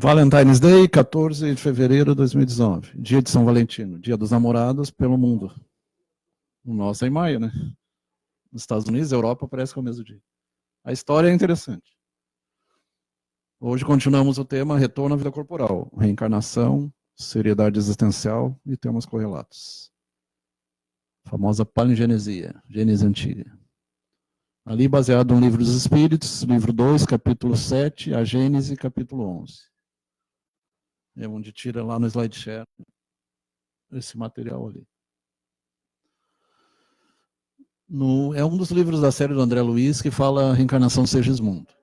Valentine's Day, 14 de fevereiro de 2019. Dia de São Valentino, dia dos namorados pelo mundo. O nosso é em maio, né? Nos Estados Unidos, Europa, parece que é o mesmo dia. A história é interessante. Hoje continuamos o tema retorno à vida corporal, reencarnação, seriedade existencial e temas correlatos. A famosa pangenesia, gênese antiga. Ali baseado no Livro dos Espíritos, livro 2, capítulo 7, a Gênese, capítulo 11. É onde tira lá no SlideShare esse material ali. É um dos livros da série do André Luiz que fala a reencarnação do Segismundo.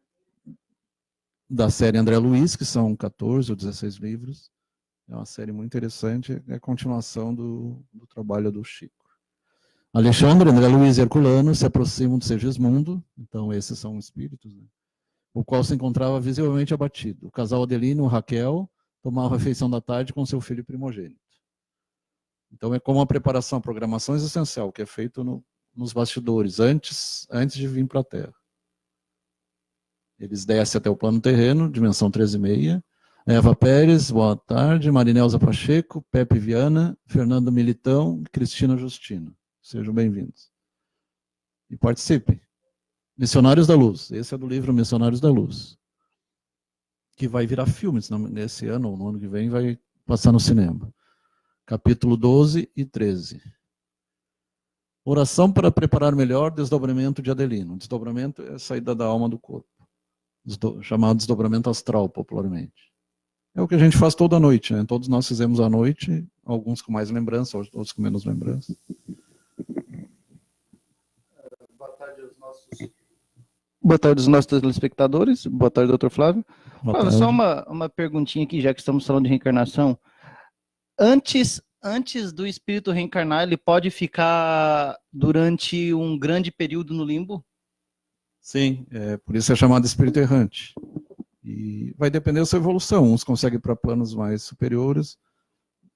Da série André Luiz, que são 14 ou 16 livros. É uma série muito interessante, é a continuação do trabalho do Chico. Alexandre, André Luiz e Herculano se aproximam do Segismundo, então esses são espíritos, né? O qual se encontrava visivelmente abatido. O casal Adelino e Raquel tomavam a refeição da tarde com seu filho primogênito. Então é como a preparação, a programação existencial, que é feito nos bastidores, antes de vir para a Terra. Eles descem até o plano terreno, dimensão 13,5. Eva Pérez, boa tarde. Marinelza Pacheco, Pepe Viana, Fernando Militão e Cristina Justino. Sejam bem-vindos. E participem. Missionários da Luz. Esse é do livro Missionários da Luz. Que vai virar filme, nesse ano ou no ano que vem vai passar no cinema. Capítulo 12 e 13. Oração para preparar melhor desdobramento de Adelino. Desdobramento é a saída da alma do corpo. Chamado desdobramento astral, popularmente. É o que a gente faz toda noite, né? Todos nós fizemos à noite, alguns com mais lembrança, outros com menos lembrança. Boa tarde aos nossos telespectadores. Boa tarde, doutor Flávio. Flávio, só uma perguntinha aqui, já que estamos falando de reencarnação. Antes do espírito reencarnar, ele pode ficar durante um grande período no limbo? Sim, por isso é chamado espírito errante. E vai depender da sua evolução. Uns conseguem para planos mais superiores.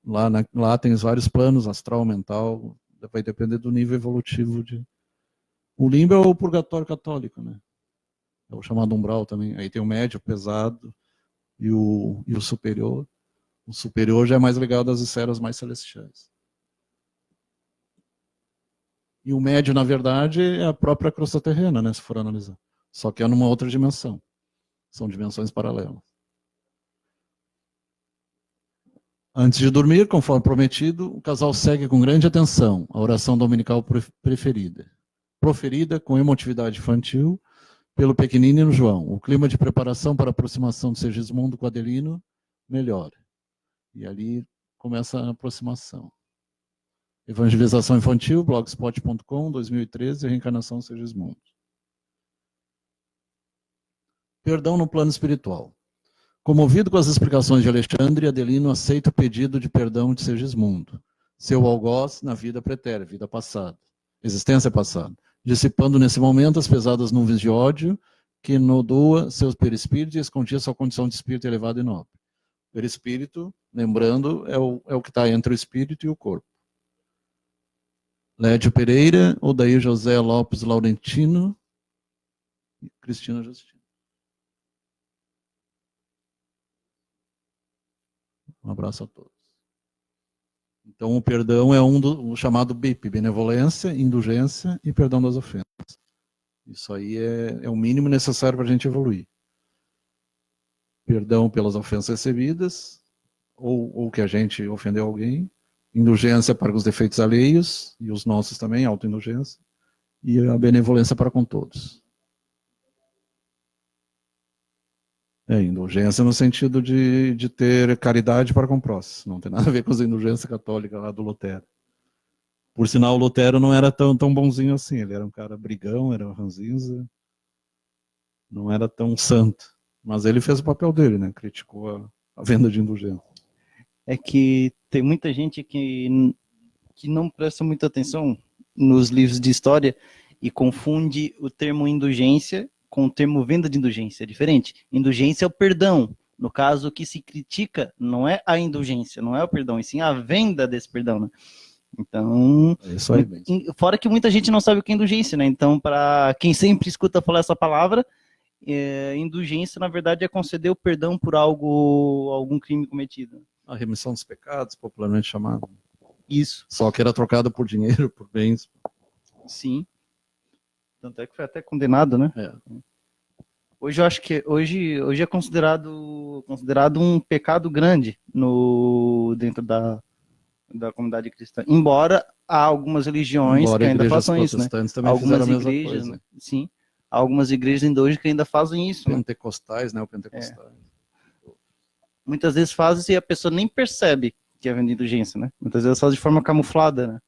Lá tem vários planos, astral, mental. Vai depender do nível evolutivo. O limbo é o purgatório católico, né? É o chamado umbral também. Aí tem o médio, o pesado e o superior. O superior já é mais ligado às esferas mais celestiais. E o médio, na verdade, é a própria crosta terrena, né, se for analisar. Só que é numa outra dimensão. São dimensões paralelas. Antes de dormir, conforme prometido, o casal segue com grande atenção a oração dominical preferida. Proferida com emotividade infantil pelo pequenino João. O clima de preparação para a aproximação do Segismundo com Adelino melhora. E ali começa a aproximação. Evangelização Infantil, blogspot.com, 2013, Reencarnação do Segismundo. Perdão no plano espiritual. Comovido com as explicações de Alexandre, Adelino aceita o pedido de perdão de Segismundo, seu algoz na vida pretérita, vida passada, existência passada, dissipando nesse momento as pesadas nuvens de ódio que nodoa seus perispíritos e escondia sua condição de espírito elevado e nobre. Perispírito, lembrando, é o que está entre o espírito e o corpo. Lédio Pereira, Odair José Lopes Laurentino e Cristina Justino. Um abraço a todos. Então, o perdão é o chamado BIP, benevolência, indulgência e perdão das ofensas. Isso aí é o mínimo necessário para a gente evoluir. Perdão pelas ofensas recebidas, ou que a gente ofendeu alguém, indulgência para os defeitos alheios, e os nossos também, autoindulgência, e a benevolência para com todos. Indulgência no sentido de ter caridade para com o próximo. Não tem nada a ver com as indulgências católicas lá do Lutero. Por sinal, o Lutero não era tão bonzinho assim. Ele era um cara brigão, era ranzinza. Não era tão santo. Mas ele fez o papel dele, né? Criticou a venda de indulgência. É que tem muita gente que não presta muita atenção nos livros de história e confunde o termo indulgência com o termo venda de indulgência. É diferente. Indulgência é o perdão. No caso, o que se critica não é a indulgência, não é o perdão, e sim a venda desse perdão, né? Então, isso aí, fora que muita gente não sabe o que é indulgência, né? Então, para quem sempre escuta falar essa palavra, Indulgência, na verdade, é conceder o perdão por algum crime cometido. A remissão dos pecados, popularmente chamado. Isso. Só que era trocado por dinheiro, por bens. Sim. Tanto é que foi até condenado, né? É. Hoje eu acho que hoje é considerado um pecado grande dentro da comunidade cristã. Embora há algumas religiões que ainda façam isso, né? Também algumas fizeram a mesma igrejas, coisa. Sim. Algumas igrejas ainda hoje que ainda fazem isso, Pentecostais, né? O pentecostais. Muitas vezes fazem e a pessoa nem percebe que é venda indulgência, né? Muitas vezes faz de forma camuflada, né?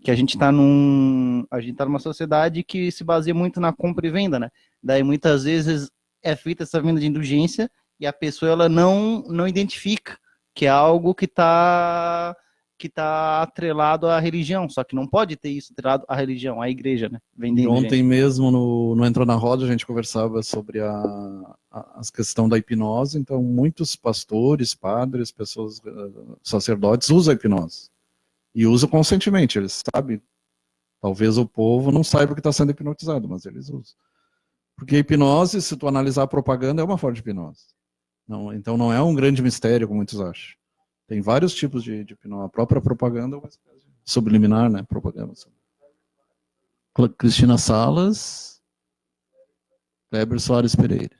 Que a gente tá numa sociedade que se baseia muito na compra e venda, né? Daí muitas vezes é feita essa venda de indulgência e a pessoa ela não identifica que é algo que tá atrelado à religião, só que não pode ter isso atrelado à religião, à igreja, né? E ontem mesmo no Entrou na Roda a gente conversava sobre a questão da hipnose. Então muitos pastores, padres, pessoas, sacerdotes usam a hipnose. E usam conscientemente, eles sabem. Talvez o povo não saiba que está sendo hipnotizado, mas eles usam. Porque a hipnose, se tu analisar a propaganda, é uma forma de hipnose. Então não é um grande mistério, como muitos acham. Tem vários tipos de hipnose. A própria propaganda é uma espécie de subliminar, né? Propaganda. Cristina Salas, Kleber Soares Pereira.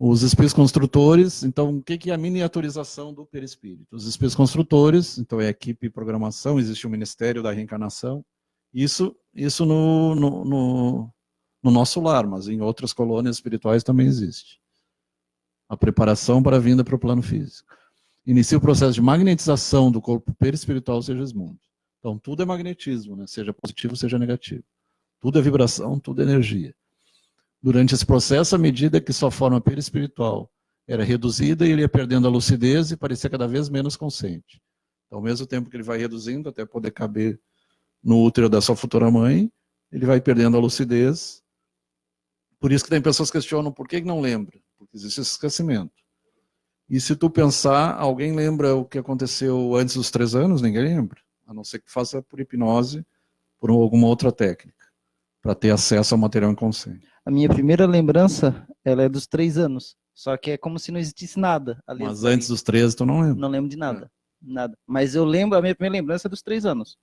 Os espíritos construtores, então, o que é a miniaturização do perispírito? Os espíritos construtores, então é equipe e programação, existe o Ministério da Reencarnação, isso no nosso lar, mas em outras colônias espirituais também existe. A preparação para a vinda para o plano físico. Inicia o processo de magnetização do corpo perispiritual, seja mundo. Então, tudo é magnetismo, né? Seja positivo, seja negativo. Tudo é vibração, tudo é energia. Durante esse processo, à medida que sua forma perispiritual era reduzida, ele ia perdendo a lucidez e parecia cada vez menos consciente. Então, ao mesmo tempo que ele vai reduzindo até poder caber no útero da sua futura mãe, ele vai perdendo a lucidez. Por isso que tem pessoas que questionam por que não lembra, porque existe esse esquecimento. E se tu pensar, alguém lembra o que aconteceu antes dos 3 anos? Ninguém lembra, a não ser que faça por hipnose, por alguma outra técnica, para ter acesso ao material inconsciente. A minha primeira lembrança, ela é dos 3 anos. Só que é como se não existisse nada ali. Mas antes dos 13, tu não lembra? Não lembro de nada. Nada. Mas eu lembro, a minha primeira lembrança é dos 3 anos.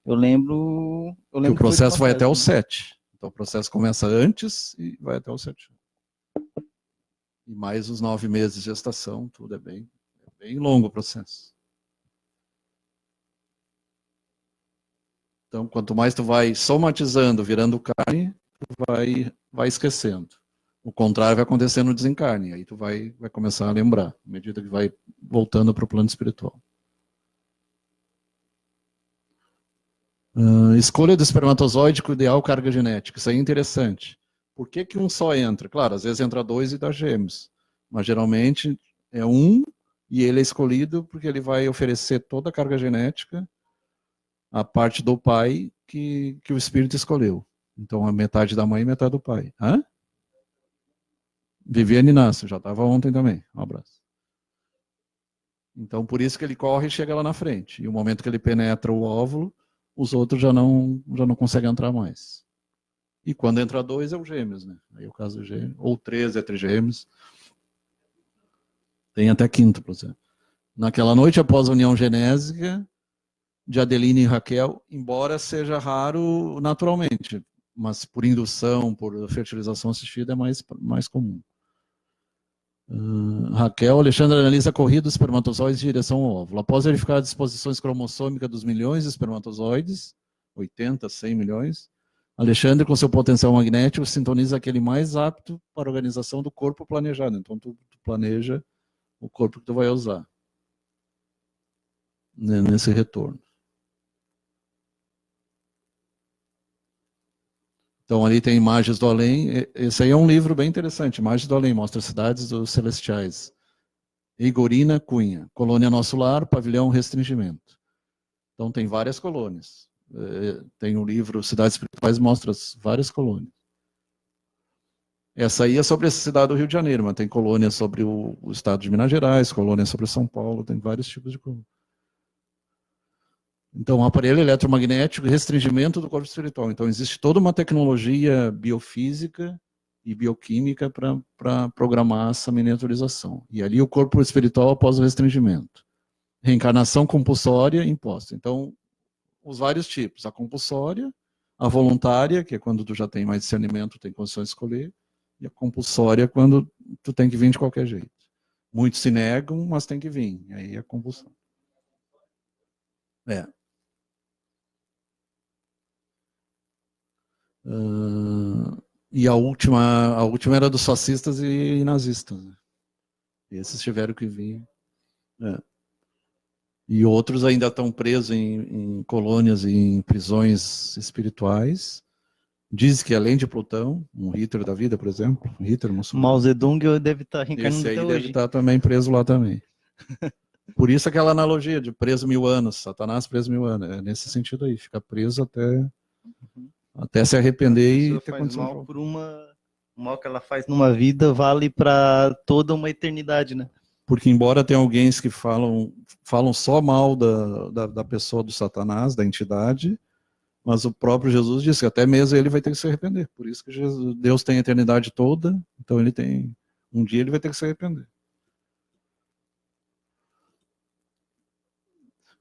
Eu lembro que o processo vai até os 7. Então o processo começa antes e vai até os 7. E mais os 9 meses de gestação, tudo é bem longo o processo. Então, quanto mais tu vai somatizando, virando carne, tu vai esquecendo. O contrário vai acontecer no desencarne. Aí tu vai começar a lembrar, à medida que vai voltando para o plano espiritual. Escolha do espermatozoide com ideal carga genética. Isso aí é interessante. Por que um só entra? Claro, às vezes entra 2 e dá gêmeos. Mas geralmente é um e ele é escolhido porque ele vai oferecer toda a carga genética a parte do pai que o espírito escolheu. Então, a metade da mãe e metade do pai. Hã? Viviane Inácio, já estava ontem também. Um abraço. Então, por isso que ele corre e chega lá na frente. E o momento que ele penetra o óvulo, os outros já não conseguem entrar mais. E quando entra 2 é o gêmeos, né? Aí o caso do gêmeo. Ou 3 é trigêmeos. Tem até quíntuplos. Naquela noite após a união genésica de Adeline e Raquel, embora seja raro naturalmente, mas por indução, por fertilização assistida é mais comum. Raquel, Alexandre analisa a corrida dos espermatozoides em direção ao óvulo. Após verificar as disposições cromossômicas dos milhões de espermatozoides, 80, 100 milhões, Alexandre, com seu potencial magnético, sintoniza aquele mais apto para a organização do corpo planejado. Então, tu planeja o corpo que tu vai usar nesse retorno. Então, ali tem Imagens do Além. Esse aí é um livro bem interessante. Imagens do Além, mostra as cidades dos celestiais. Igorina Cunha. Colônia Nosso Lar, Pavilhão Restringimento. Então, tem várias colônias. Tem um livro, Cidades Espirituais, mostra várias colônias. Essa aí é sobre a cidade do Rio de Janeiro, mas tem colônias sobre o estado de Minas Gerais, colônias sobre São Paulo, tem vários tipos de colônias. Então, um aparelho eletromagnético e restringimento do corpo espiritual. Então, existe toda uma tecnologia biofísica e bioquímica para programar essa miniaturização. E ali o corpo espiritual após o restringimento. Reencarnação compulsória imposta. Então, os vários tipos. A compulsória, a voluntária, que é quando tu já tem mais discernimento, tem condições de escolher, e a compulsória, quando tu tem que vir de qualquer jeito. Muitos se negam, mas tem que vir. E aí é compulsão. E a última era dos fascistas e nazistas. Né? Esses tiveram que vir. E outros ainda estão presos em colônias e em prisões espirituais. Diz que além de Plutão, um Hitler da vida, por exemplo, Hitler, Mao Zedong deve estar reencarnando esse aí até deve hoje. estar também preso lá também. Por isso aquela analogia de preso 1000 anos, Satanás preso 1000 anos. É nesse sentido aí, fica preso até se arrepender e ter condição. O mal que ela faz numa vida vale para toda uma eternidade, né? Porque embora tenha alguém que falam só mal da pessoa do Satanás, da entidade, mas o próprio Jesus disse que até mesmo ele vai ter que se arrepender. Por isso que Deus tem a eternidade toda, então um dia ele vai ter que se arrepender.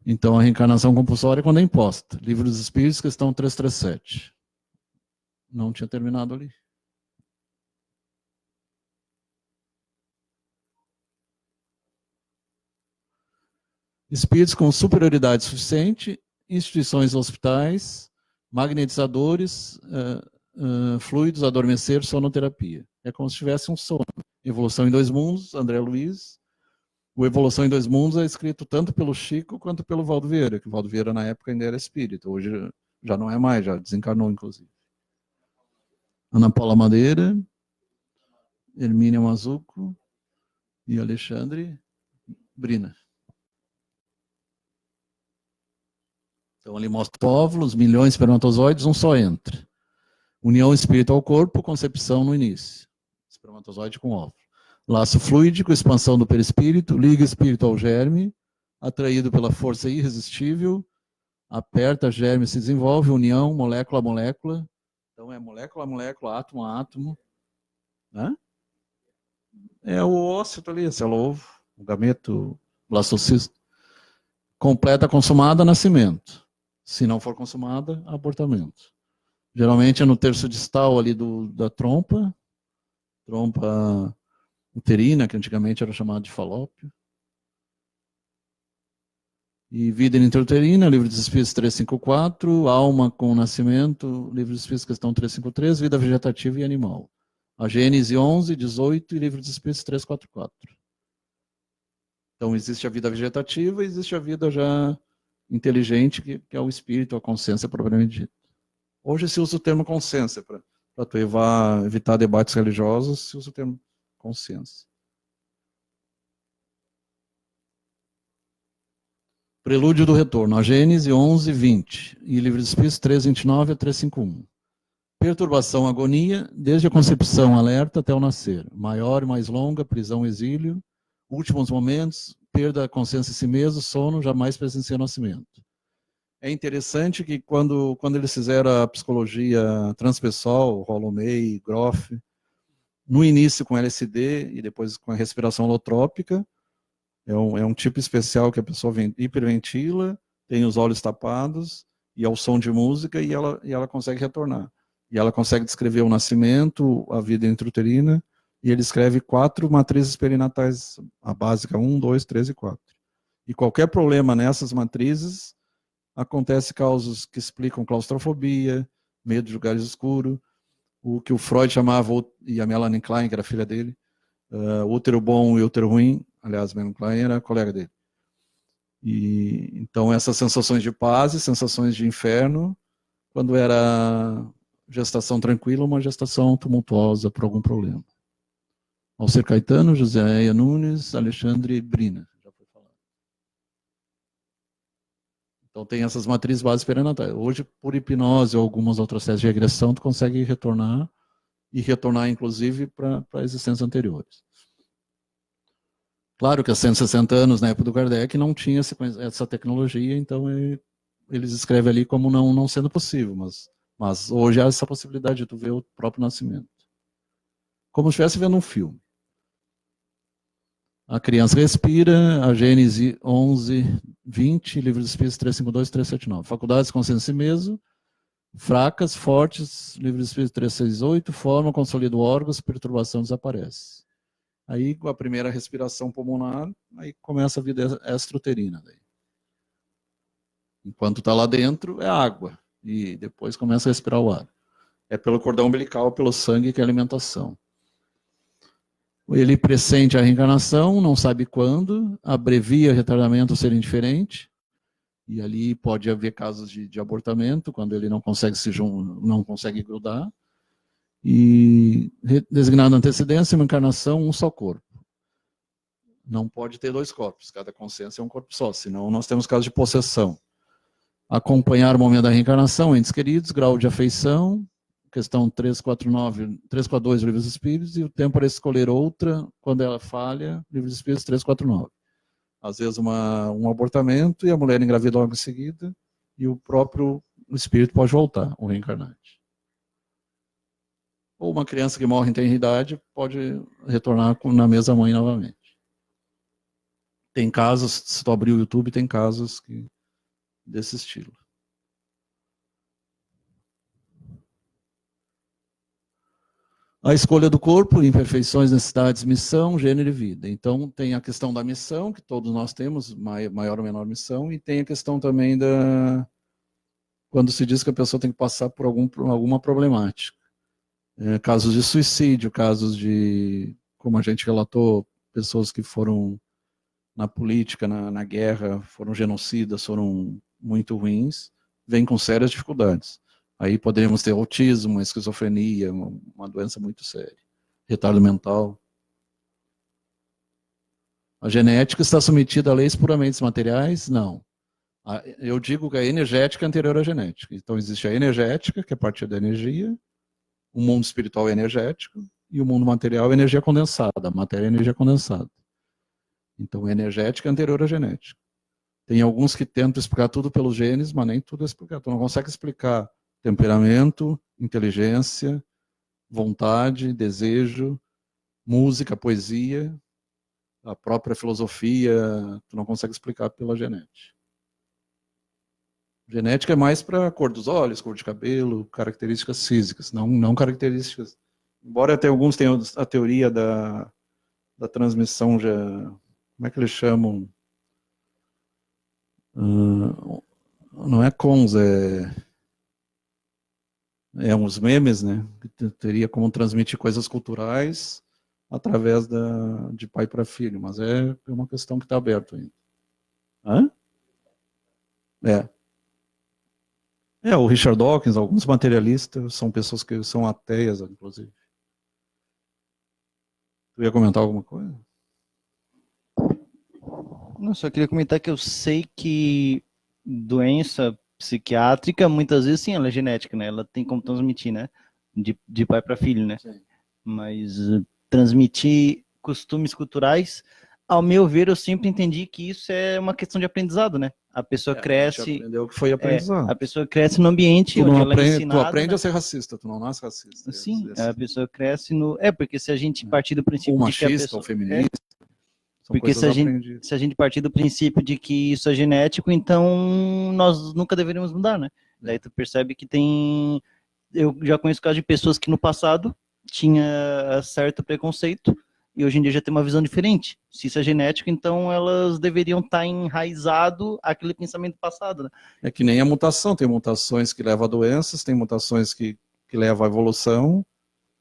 Então a reencarnação compulsória é quando é imposta. Livro dos Espíritos, questão 337. Não tinha terminado ali. Espíritos com superioridade suficiente, instituições hospitais, magnetizadores, fluidos, adormecer, sonoterapia. É como se tivesse um sono. Evolução em Dois Mundos, André Luiz. O Evolução em Dois Mundos é escrito tanto pelo Chico quanto pelo Valdo Vieira, que o Valdo Vieira na época ainda era espírita, hoje já não é mais, já desencarnou inclusive. Ana Paula Madeira, Hermínia Mazuco e Alexandre Brina. Então ali mostra óvulos, milhões de espermatozoides, um só entra. União espírito ao corpo, concepção no início. Espermatozoide com óvulo. Laço fluídico, expansão do perispírito, liga espírito ao germe, atraído pela força irresistível, aperta, germe se desenvolve, união, molécula a molécula. Então é molécula a molécula, átomo a átomo. Né? É o ócito ali, a célula ovo, o gameto, blastocisto. Completa consumada, nascimento. Se não for consumada, abortamento. Geralmente é no terço distal ali da trompa uterina, que antigamente era chamada de falópio. E vida intrauterina, livro dos Espíritos 354, alma com nascimento, livro dos Espíritos questão 353, vida vegetativa e animal. A Gênese 11, 18 e livro dos Espíritos 344. Então existe a vida vegetativa e existe a vida já inteligente, que é o espírito, a consciência propriamente dita. Hoje se usa o termo consciência para tu evitar debates religiosos, se usa o termo consciência. Prelúdio do Retorno, a Gênese 11, 20 e Livro dos Espíritos 329 a 351. Perturbação, agonia, desde a concepção, alerta até o nascer. Maior e mais longa, prisão, exílio, últimos momentos, perda da consciência de si mesmo, sono, jamais presencia o nascimento. É interessante que quando eles fizeram a psicologia transpessoal, Rolomei, Groff, no início com LSD e depois com a respiração holotrópica, é um tipo especial que a pessoa hiperventila, tem os olhos tapados, e ao som de música, e ela consegue retornar. E ela consegue descrever o nascimento, a vida intrauterina, e ele escreve 4 matrizes perinatais, a básica 1, 2, 3 e 4. E qualquer problema nessas matrizes, acontece causas que explicam claustrofobia, medo de lugares escuros, o que o Freud chamava, e a Melanie Klein, que era filha dele, útero bom e útero ruim. Aliás, Melanie Klein era colega dele. E então essas sensações de paz e sensações de inferno, quando era gestação tranquila, uma gestação tumultuosa por algum problema. Alcir Caetano, José Nunes, Alexandre Brina. Já foi falado. Então tem essas matrizes básicas perinatais. Hoje, por hipnose ou algumas outras testes de regressão, tu consegue retornar, e retornar inclusive para existências anteriores. Claro que há 160 anos, na época do Kardec, não tinha essa tecnologia, então eles escrevem ali como não sendo possível, mas hoje há essa possibilidade de tu ver o próprio nascimento. Como se estivesse vendo um filme. A criança respira, a Gênesis 11, 20, Livro dos Espíritos 352 e 379. Faculdades de consciência em si mesmo, fracas, fortes, Livro dos Espíritos 368, forma, consolida órgãos, perturbação desaparece. Aí, com a primeira respiração pulmonar, aí começa a vida extrauterina. Daí. Enquanto está lá dentro, é água. E depois começa a respirar o ar. É pelo cordão umbilical, pelo sangue que é a alimentação. Ele pressente a reencarnação, não sabe quando, abrevia retardamento ser indiferente, e ali pode haver casos de abortamento, quando ele não consegue grudar, e designado antecedência, uma encarnação, um só corpo. Não pode ter dois corpos, cada consciência é um corpo só, senão nós temos casos de possessão. Acompanhar o momento da reencarnação, entes queridos, grau de afeição, questão 342 do Livro dos Espíritos, e o tempo para escolher outra, quando ela falha, Livro dos Espíritos 349. Às vezes um abortamento e a mulher engravida logo em seguida, e o próprio espírito pode voltar, o reencarnante. Ou uma criança que morre em tenridade pode retornar na mesma mãe novamente. Tem casos, se tu abrir o YouTube, tem casos desse estilo. A escolha do corpo, imperfeições, necessidades, missão, gênero e vida. Então, tem a questão da missão, que todos nós temos, maior ou menor missão, e tem a questão também quando se diz que a pessoa tem que passar por alguma problemática. Casos de suicídio, casos de, como a gente relatou, pessoas que foram na política, na guerra, foram genocidas, foram muito ruins, vêm com sérias dificuldades. Aí poderíamos ter autismo, esquizofrenia, uma doença muito séria. Retardo mental. A genética está submetida a leis puramente materiais? Não. Eu digo que a energética é anterior à genética. Então existe a energética, que é a partir da energia, o mundo espiritual é energético, e o mundo material é energia condensada, a matéria é energia condensada. Então a energética é anterior à genética. Tem alguns que tentam explicar tudo pelos genes, mas nem tudo é explicado. Tu não consegue explicar temperamento, inteligência, vontade, desejo, música, poesia, a própria filosofia, tu não consegue explicar pela genética. Genética é mais para cor dos olhos, cor de cabelo, características físicas, não características. Embora até alguns tenham a teoria da transmissão, como é que eles chamam? Não é cons, uns memes, né? Que teria como transmitir coisas culturais através de pai para filho, mas é uma questão que está aberta ainda. Hã? O Richard Dawkins, alguns materialistas, são pessoas que são ateias, inclusive. Tu ia comentar alguma coisa? Não, só queria comentar que eu sei que doença psiquiátrica, muitas vezes, sim, ela é genética, né? Ela tem como transmitir, né? De pai para filho, né? Sim. Mas transmitir costumes culturais, ao meu ver, eu sempre entendi que isso é uma questão de aprendizado, né? A pessoa cresce... A gente aprendeu que foi aprendizado. A pessoa cresce no ambiente onde ela é ensinada... Tu aprende, né? A ser racista, tu não nasce racista. Sim, a pessoa cresce no... porque se a gente partir do princípio ou de que a machista, pessoa... ou feminista... Porque se a gente partir do princípio de que isso é genético, então nós nunca deveríamos mudar, né? Daí tu percebe que tem... Eu já conheço casos de pessoas que no passado tinha certo preconceito e hoje em dia já tem uma visão diferente. Se isso é genético, então elas deveriam estar enraizado aquele pensamento passado, né? É que nem a mutação. Tem mutações que levam a doenças, tem mutações que levam à evolução.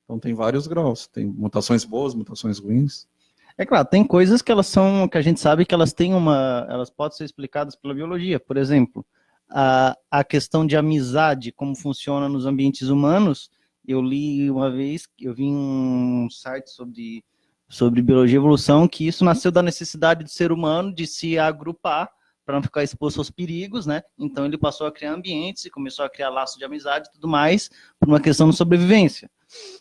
Então tem vários graus. Tem mutações boas, mutações ruins. É claro, tem coisas que que a gente sabe que elas podem ser explicadas pela biologia. Por exemplo, a questão de amizade, como funciona nos ambientes humanos. Eu li uma vez, eu vi um site sobre biologia e evolução, que isso nasceu da necessidade do ser humano de se agrupar para não ficar exposto aos perigos, né? Então ele passou a criar ambientes e começou a criar laços de amizade e tudo mais, por uma questão de sobrevivência.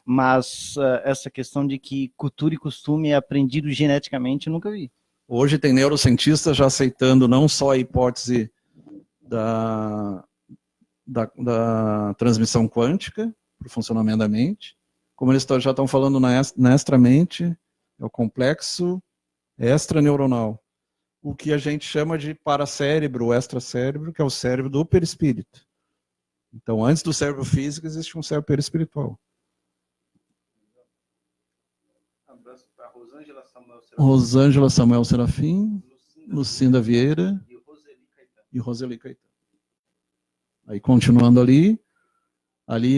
Mas essa questão de que cultura e costume é aprendido geneticamente, eu nunca vi. Hoje tem neurocientistas já aceitando não só a hipótese da, da transmissão quântica para o funcionamento da mente. Como eles já estão falando na extra-mente, é o complexo extraneuronal. O que a gente chama de paracérebro, o extracérebro, que é o cérebro do perispírito. Então, antes do cérebro físico, existe um cérebro perispiritual. Abraço para Rosângela Samuel Serafim, Lucinda Vieira e Roseli Caetano. Aí, continuando ali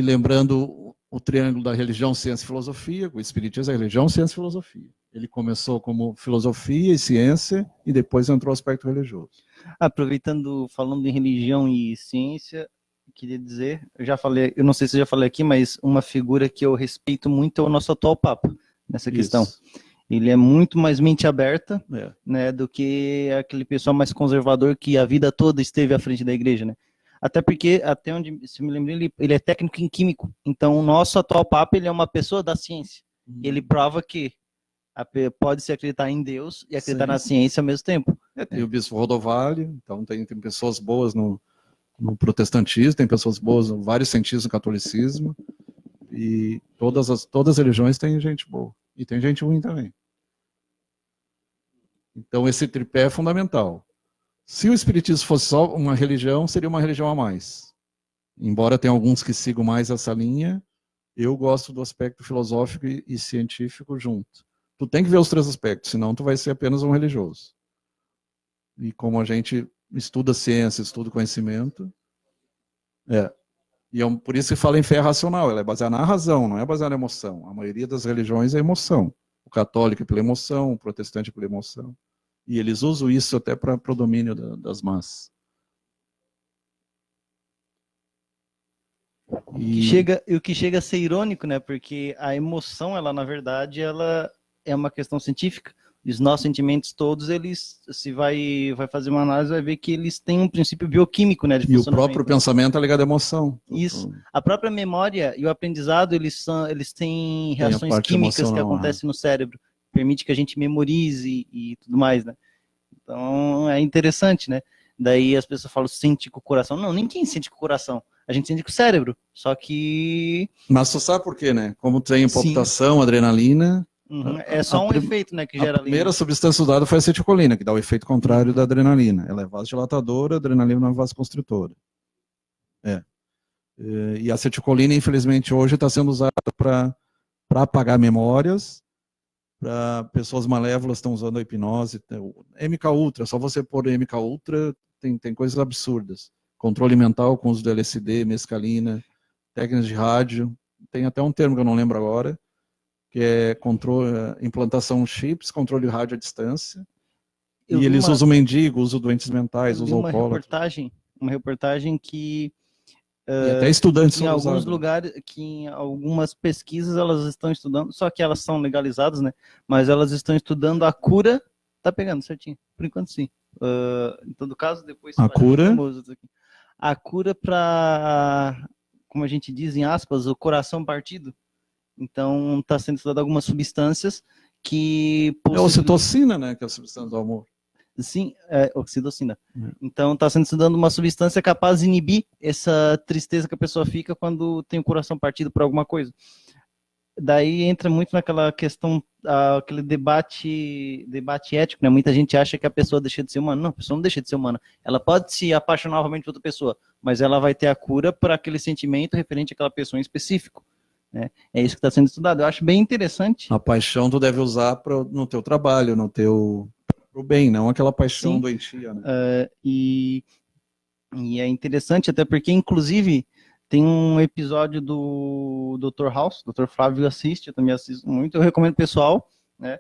lembrando o triângulo da religião, ciência e filosofia, o espiritismo é religião, ciência e filosofia. Ele começou como filosofia e ciência e depois entrou o aspecto religioso. Aproveitando, falando em religião e ciência, queria dizer, eu já falei, eu não sei se eu já falei aqui, mas uma figura que eu respeito muito é o nosso atual Papa, nessa questão. Ele é muito mais mente aberta, né, do que aquele pessoal mais conservador que a vida toda esteve à frente da igreja, né? Até porque, até onde se me lembra, ele é técnico em químico. Então, o nosso atual Papa, ele é uma pessoa da ciência. Ele prova que pode-se acreditar em Deus e acreditar na ciência ao mesmo tempo. Tem o Bispo Rodovalho, então tem pessoas boas no protestantismo, tem pessoas boas em vários sentidos no catolicismo, e todas as religiões têm gente boa, e tem gente ruim também. Então esse tripé é fundamental. Se o espiritismo fosse só uma religião, seria uma religião a mais. Embora tenha alguns que sigam mais essa linha, eu gosto do aspecto filosófico e científico junto. Tu tem que ver os três aspectos, senão tu vai ser apenas um religioso. E como a gente estuda ciência, estuda conhecimento, e por isso que fala em fé racional, ela é baseada na razão, não é baseada na emoção. A maioria das religiões é emoção. O católico é pela emoção, o protestante é pela emoção. E eles usam isso até para o domínio das massas. O que chega a ser irônico, né? Porque a emoção, ela na verdade, ela é uma questão científica. Os nossos sentimentos todos, eles, se vai fazer uma análise, vai ver que eles têm um princípio bioquímico, né? E o próprio pensamento é ligado à emoção. Isso. A própria memória e o aprendizado, eles têm reações químicas que acontecem no cérebro. Permite que a gente memorize e tudo mais, né? Então, é interessante, né? Daí as pessoas falam, sente com o coração. Não, ninguém sente com o coração. A gente sente com o cérebro. Só que... Mas tu sabe por quê, né? Como tem palpitação, adrenalina... É só um efeito, né, que gera ali. A primeira substância estudada foi a acetilcolina, que dá o efeito contrário da adrenalina. Ela é vasodilatadora, a adrenalina não é vasoconstritora. E a acetilcolina, infelizmente, hoje está sendo usada para apagar memórias, para pessoas malévolas estão usando a hipnose. MK Ultra, só você pôr MK Ultra, tem coisas absurdas. Controle mental com uso do LSD, mescalina, técnicas de rádio, tem até um termo que eu não lembro agora, que é implantação chips, controle rádio à distância. E eles usam mendigo, usam doentes mentais, usam alcoólatras. Uma reportagem que e até estudantes em alguns lugares, que em algumas pesquisas elas estão estudando, só que elas são legalizadas, né? Mas elas estão estudando a cura, tá pegando certinho, por enquanto sim. Em todo caso, depois a cura para, como a gente diz em aspas, o coração partido. Então está sendo estudado algumas substâncias que é a ocitocina, né, que é a substância do amor. Sim, oxitocina. Então está sendo estudando uma substância capaz de inibir essa tristeza que a pessoa fica quando tem o coração partido por alguma coisa. Daí entra muito naquela questão, aquele debate ético, né? Muita gente acha que a pessoa deixa de ser humana. Não, a pessoa não deixa de ser humana. Ela pode se apaixonar novamente por outra pessoa, mas ela vai ter a cura por aquele sentimento referente àquela pessoa em específico. Né? É isso que está sendo estudado. Eu acho bem interessante. A paixão tu deve usar no teu trabalho, pro bem, não aquela paixão doentia. Né? E é interessante até porque, inclusive, tem um episódio do Dr. House, Dr. Flávio assiste, eu também assisto muito, eu recomendo pessoal, né?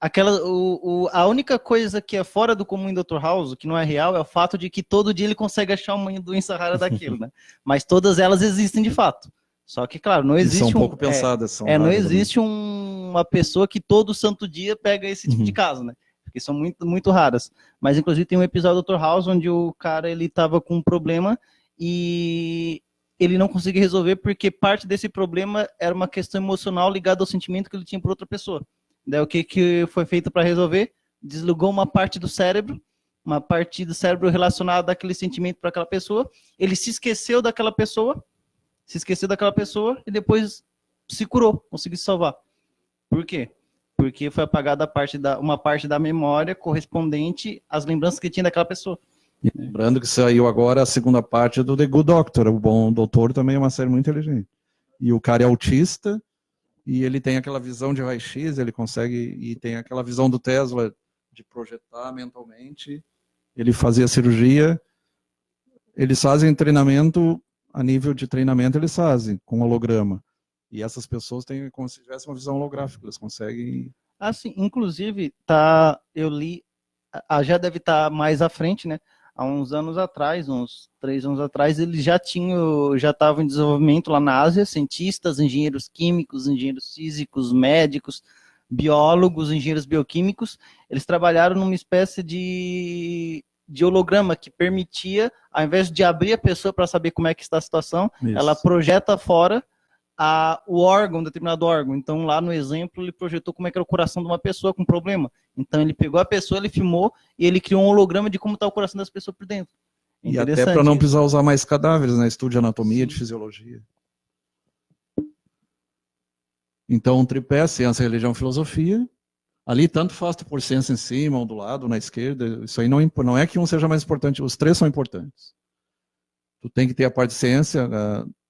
A única coisa que é fora do comum em Dr. House, que não é real, é o fato de que todo dia ele consegue achar uma doença rara daquilo, né? Mas todas elas existem de fato. Só que, claro, não existe são pouco pensadas. Não existe uma pessoa que todo santo dia pega esse tipo de caso, né? Porque são muito, muito raras. Mas, inclusive, tem um episódio do Dr. House onde o cara, ele tava com um problema e ele não conseguia resolver porque parte desse problema era uma questão emocional ligada ao sentimento que ele tinha por outra pessoa. Daí, o que foi feito para resolver? Desligou uma parte do cérebro uma parte do cérebro relacionada àquele sentimento para aquela pessoa, ele se esqueceu daquela pessoa, e depois se curou, conseguiu se salvar. Por quê? Porque foi apagada uma parte da memória correspondente às lembranças que tinha daquela pessoa. E lembrando que saiu agora a segunda parte do The Good Doctor, o Bom Doutor também é uma série muito inteligente. E o cara é autista, e ele tem aquela visão de raio-x, ele consegue, e tem aquela visão do Tesla de projetar mentalmente. Ele fazia cirurgia, eles fazem treinamento, a nível de treinamento eles fazem, com holograma. E essas pessoas têm como se tivesse uma visão holográfica, eles conseguem... Assim, inclusive, eu li, já deve estar mais à frente, né? Há uns anos atrás, uns 3 anos atrás, eles já estavam em desenvolvimento lá na Ásia, cientistas, engenheiros químicos, engenheiros físicos, médicos, biólogos, engenheiros bioquímicos, eles trabalharam numa espécie de holograma que permitia, ao invés de abrir a pessoa para saber como é que está a situação, Isso. ela projeta fora o órgão, um determinado órgão. Então, lá no exemplo, ele projetou como é que era o coração de uma pessoa com problema. Então, ele pegou a pessoa, ele filmou e ele criou um holograma de como está o coração das pessoas por dentro. E até para não precisar usar mais cadáveres, né? Estudo de anatomia, de fisiologia. Então, um tripé, ciência, religião, filosofia. Ali, tanto faz tu pôr ciência em cima, ou do lado, na esquerda. Isso aí não é que um seja mais importante, os três são importantes. Tu tem que ter a parte de ciência.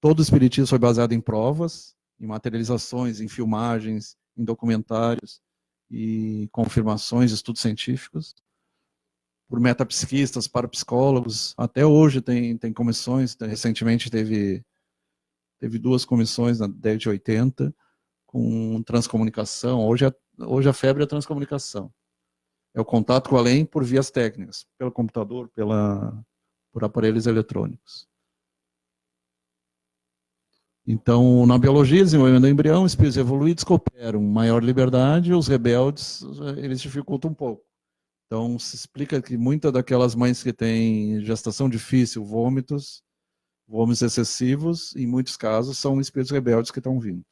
Todo o espiritismo foi baseado em provas, em materializações, em filmagens, em documentários e confirmações, estudos científicos, por metapsiquistas, parapsicólogos. Até hoje tem comissões, recentemente teve 2 comissões na década de 80, com transcomunicação. Hoje a febre é a transcomunicação. É o contato com o além por vias técnicas, pelo computador, por aparelhos eletrônicos. Então, na biologia, desenvolvimento do embrião, espíritos evoluídos cooperam, maior liberdade, os rebeldes, eles dificultam um pouco. Então, se explica que muitas daquelas mães que têm gestação difícil, vômitos excessivos, em muitos casos, são espíritos rebeldes que estão vindo.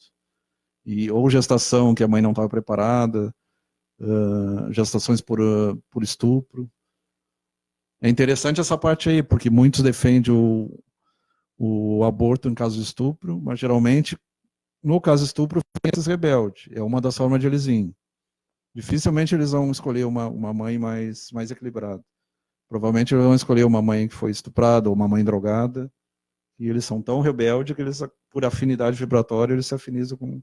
Ou gestação que a mãe não estava preparada, gestações por estupro. É interessante essa parte aí, porque muitos defendem o aborto em caso de estupro, mas geralmente, no caso de estupro, crianças rebeldes. É uma das formas de eles virem. Dificilmente eles vão escolher uma mãe mais equilibrada. Provavelmente eles vão escolher uma mãe que foi estuprada ou uma mãe drogada, e eles são tão rebeldes que eles, por afinidade vibratória, eles se afinizam com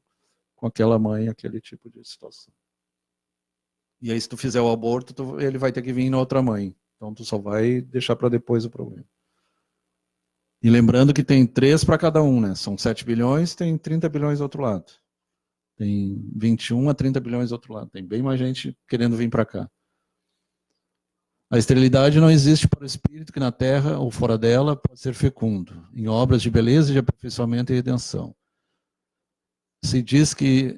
aquela mãe, aquele tipo de situação. E aí, se tu fizer o aborto, ele vai ter que vir na outra mãe. Então, tu só vai deixar para depois o problema. E lembrando que tem 3 para cada um, né? São 7 bilhões, tem 30 bilhões do outro lado. Tem 21 a 30 bilhões do outro lado. Tem bem mais gente querendo vir para cá. A esterilidade não existe para o espírito que na Terra ou fora dela pode ser fecundo, em obras de beleza, de aperfeiçoamento e redenção. Se diz que,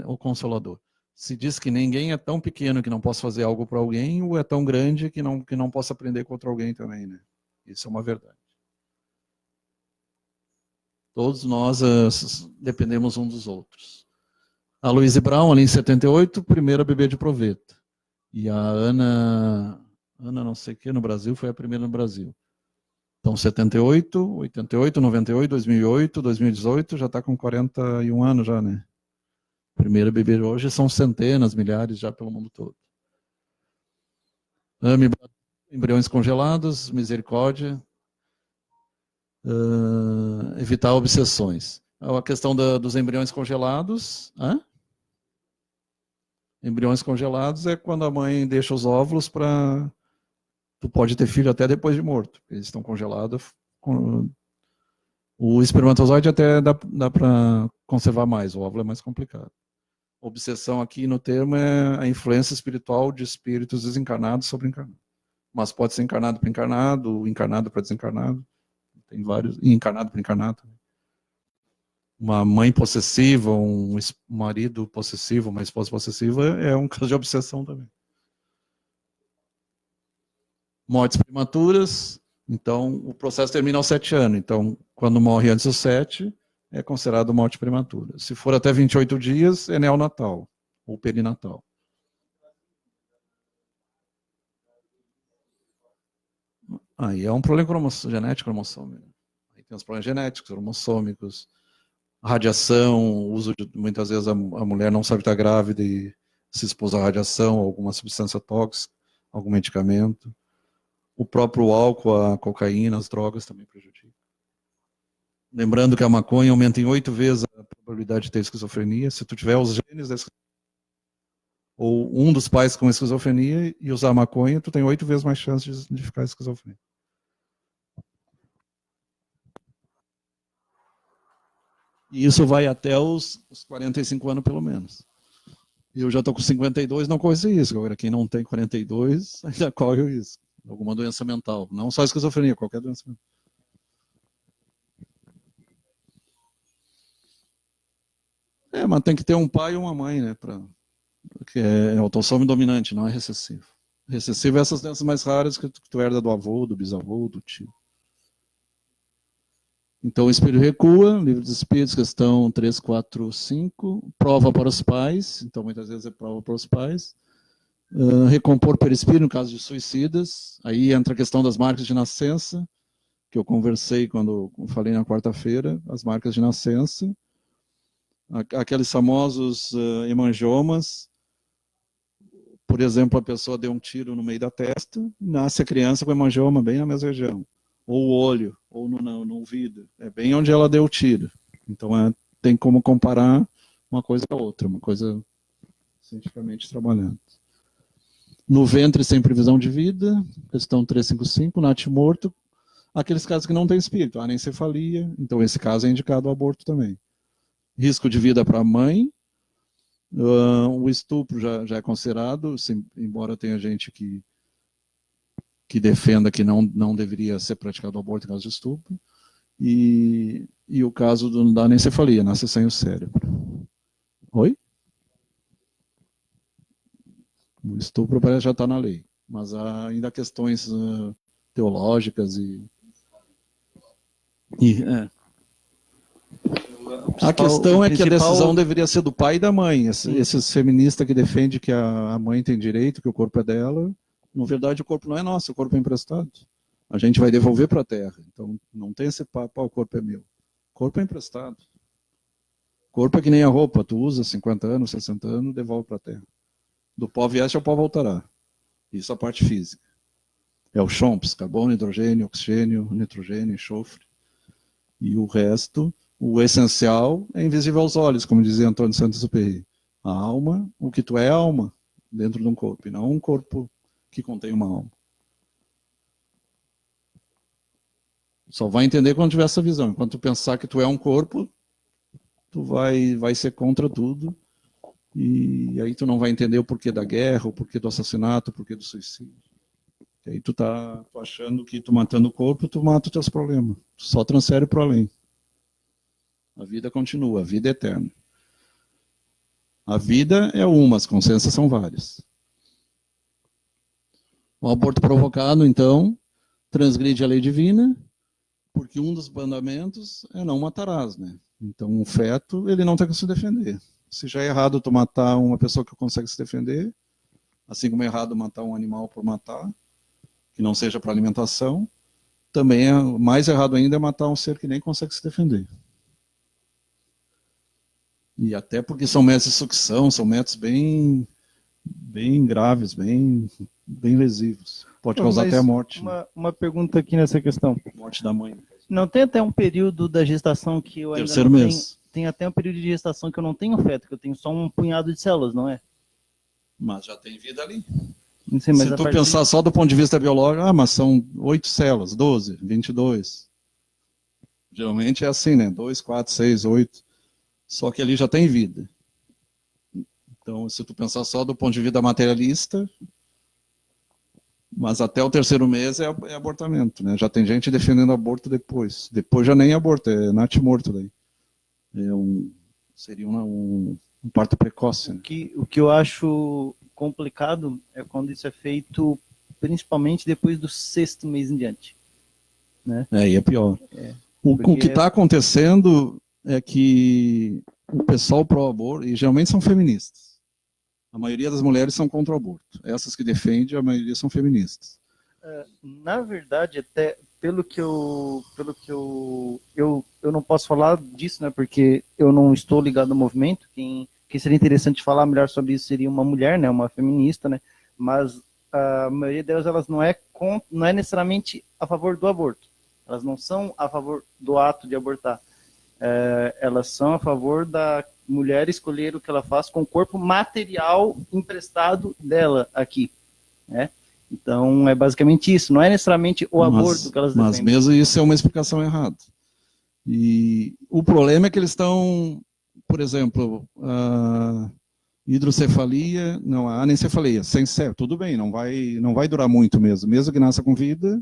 o Consolador, se diz que ninguém é tão pequeno que não possa fazer algo para alguém, ou é tão grande que não possa aprender contra alguém também, né? Isso é uma verdade. Todos nós dependemos uns dos outros. A Louise Brown, ali em 78, primeira bebê de proveta. E a Ana não sei o que, no Brasil, foi a primeira no Brasil. Então, 78, 88, 98, 2008, 2018, já está com 41 anos já, né? Primeira bebê hoje são centenas, milhares já pelo mundo todo. AME, embriões congelados, misericórdia, evitar obsessões. A questão dos embriões congelados. Embriões congelados é quando a mãe deixa os óvulos para... Tu pode ter filho até depois de morto. Eles estão congelados. O espermatozoide até dá para conservar mais. O óvulo é mais complicado. Obsessão aqui no termo é a influência espiritual de espíritos desencarnados sobre encarnados. Mas pode ser encarnado para encarnado para desencarnado. Tem vários. E encarnado para encarnado. Uma mãe possessiva, um marido possessivo, uma esposa possessiva é um caso de obsessão também. Mortes prematuras. Então, o processo termina aos 7 anos. Então, quando morre antes dos 7, é considerado morte prematura. Se for até 28 dias, é neonatal ou perinatal. Aí é um problema genético cromossômico. Aí tem os problemas genéticos, cromossômicos, radiação, uso de, muitas vezes a mulher não sabe estar grávida e se expôs à radiação, alguma substância tóxica, algum medicamento. O próprio álcool, a cocaína, as drogas também prejudicam. Lembrando que a maconha aumenta em 8 vezes a probabilidade de ter esquizofrenia. Se tu tiver os genes da ou um dos pais com esquizofrenia e usar maconha, tu tem 8 vezes mais chance de ficar esquizofrênico. E isso vai até os 45 anos, pelo menos. Eu já estou com 52, não corre esse risco. Agora, quem não tem 42, ainda corre o risco. Alguma doença mental. Não só esquizofrenia, qualquer doença mental. Mas tem que ter um pai e uma mãe, né? Porque é autossômico dominante, não é recessivo. Recessivo é essas doenças mais raras que tu herda do avô, do bisavô, do tio. Então o espírito recua, livro dos espíritos, questão 345, prova para os pais, então muitas vezes é prova para os pais. Recompor perispírito, no caso de suicidas, aí entra a questão das marcas de nascença, que eu conversei quando falei na quarta-feira, as marcas de nascença, aqueles famosos hemangiomas, por exemplo, a pessoa deu um tiro no meio da testa, nasce a criança com hemangioma bem na mesma região. Ou o olho, ou no ouvido. É bem onde ela deu o tiro. Então, tem como comparar uma coisa com a outra, uma coisa cientificamente trabalhando. No ventre sem previsão de vida, questão 355, natimorto, aqueles casos que não tem espírito, anencefalia, então esse caso é indicado o aborto também. Risco de vida para a mãe, o estupro já é considerado, embora tenha gente que defenda que não deveria ser praticado aborto em caso de estupro, e o caso da anencefalia, nasce sem o cérebro. Oi? O estupro parece já está na lei, mas há ainda questões teológicas a questão é que a decisão deveria ser do pai e da mãe. Esses feministas que defendem que a mãe tem direito, que o corpo é dela, na verdade o corpo não é nosso, o corpo é emprestado. A gente vai devolver para a terra. Então não tem esse papo, o corpo é meu. O corpo é emprestado. O corpo é que nem a roupa, tu usa 50 anos, 60 anos, devolve para a terra. Do pó vieste ao pó voltará. Isso é a parte física. É o CHOMPS, carbono, hidrogênio, oxigênio, nitrogênio, enxofre. E o resto, o essencial, é invisível aos olhos, como dizia Antônio Saint-Exupéry. A alma, o que tu é alma, dentro de um corpo, e não um corpo que contém uma alma. Só vai entender quando tiver essa visão. Enquanto tu pensar que tu é um corpo, tu vai ser contra tudo. E aí tu não vai entender o porquê da guerra, o porquê do assassinato, o porquê do suicídio. E aí tu achando que tu matando o corpo, tu mata os teus problemas. Tu só transfere para o além. A vida continua, a vida é eterna. A vida é uma, as consciências são várias. O aborto provocado, então, transgride a lei divina, porque um dos mandamentos é não matarás, né? Então, um feto, ele não tem que se defender. Se já é errado tu matar uma pessoa que consegue se defender, assim como é errado matar um animal por matar, que não seja para alimentação, também mais errado ainda é matar um ser que nem consegue se defender. E até porque são métodos de sucção, são métodos bem graves, bem lesivos. Pode causar até a morte. Uma pergunta aqui nessa questão. Morte da mãe. Não tem até um período da gestação que eu ainda Terceiro não mês. Tem até um período de gestação que eu não tenho feto, que eu tenho só um punhado de células, não é? Mas já tem vida ali. Não sei, mas se tu pensar só do ponto de vista biológico, mas são 8 células, 12, 22. Geralmente é assim, né? 2, 4, 6, 8. Só que ali já tem vida. Então, se tu pensar só do ponto de vista materialista, mas até o terceiro mês é abortamento, né? Já tem gente defendendo aborto depois. Depois já nem é aborto, é natimorto daí. Seria um parto precoce. Né? O que eu acho complicado é quando isso é feito principalmente depois do 6º mês em diante. Né? E é pior. O que está acontecendo é que o pessoal pró-aborto, e geralmente são feministas, a maioria das mulheres são contra o aborto. Essas que defendem, a maioria são feministas. Na verdade, até pelo que eu não posso falar disso, né? Porque eu não estou ligado ao movimento. Quem seria interessante falar melhor sobre isso seria uma mulher, né? Uma feminista, né? Mas a maioria delas, elas não é necessariamente a favor do aborto. Elas não são a favor do ato de abortar. Elas são a favor da mulher escolher o que ela faz com o corpo material emprestado dela aqui, né? Então, é basicamente isso. Não é necessariamente o aborto que elas defendem. Mas mesmo isso é uma explicação errada. E o problema é que eles estão, por exemplo, a hidrocefalia, não, a anencefaleia, sem ser, tudo bem, não vai durar muito mesmo. Mesmo que nasça com vida,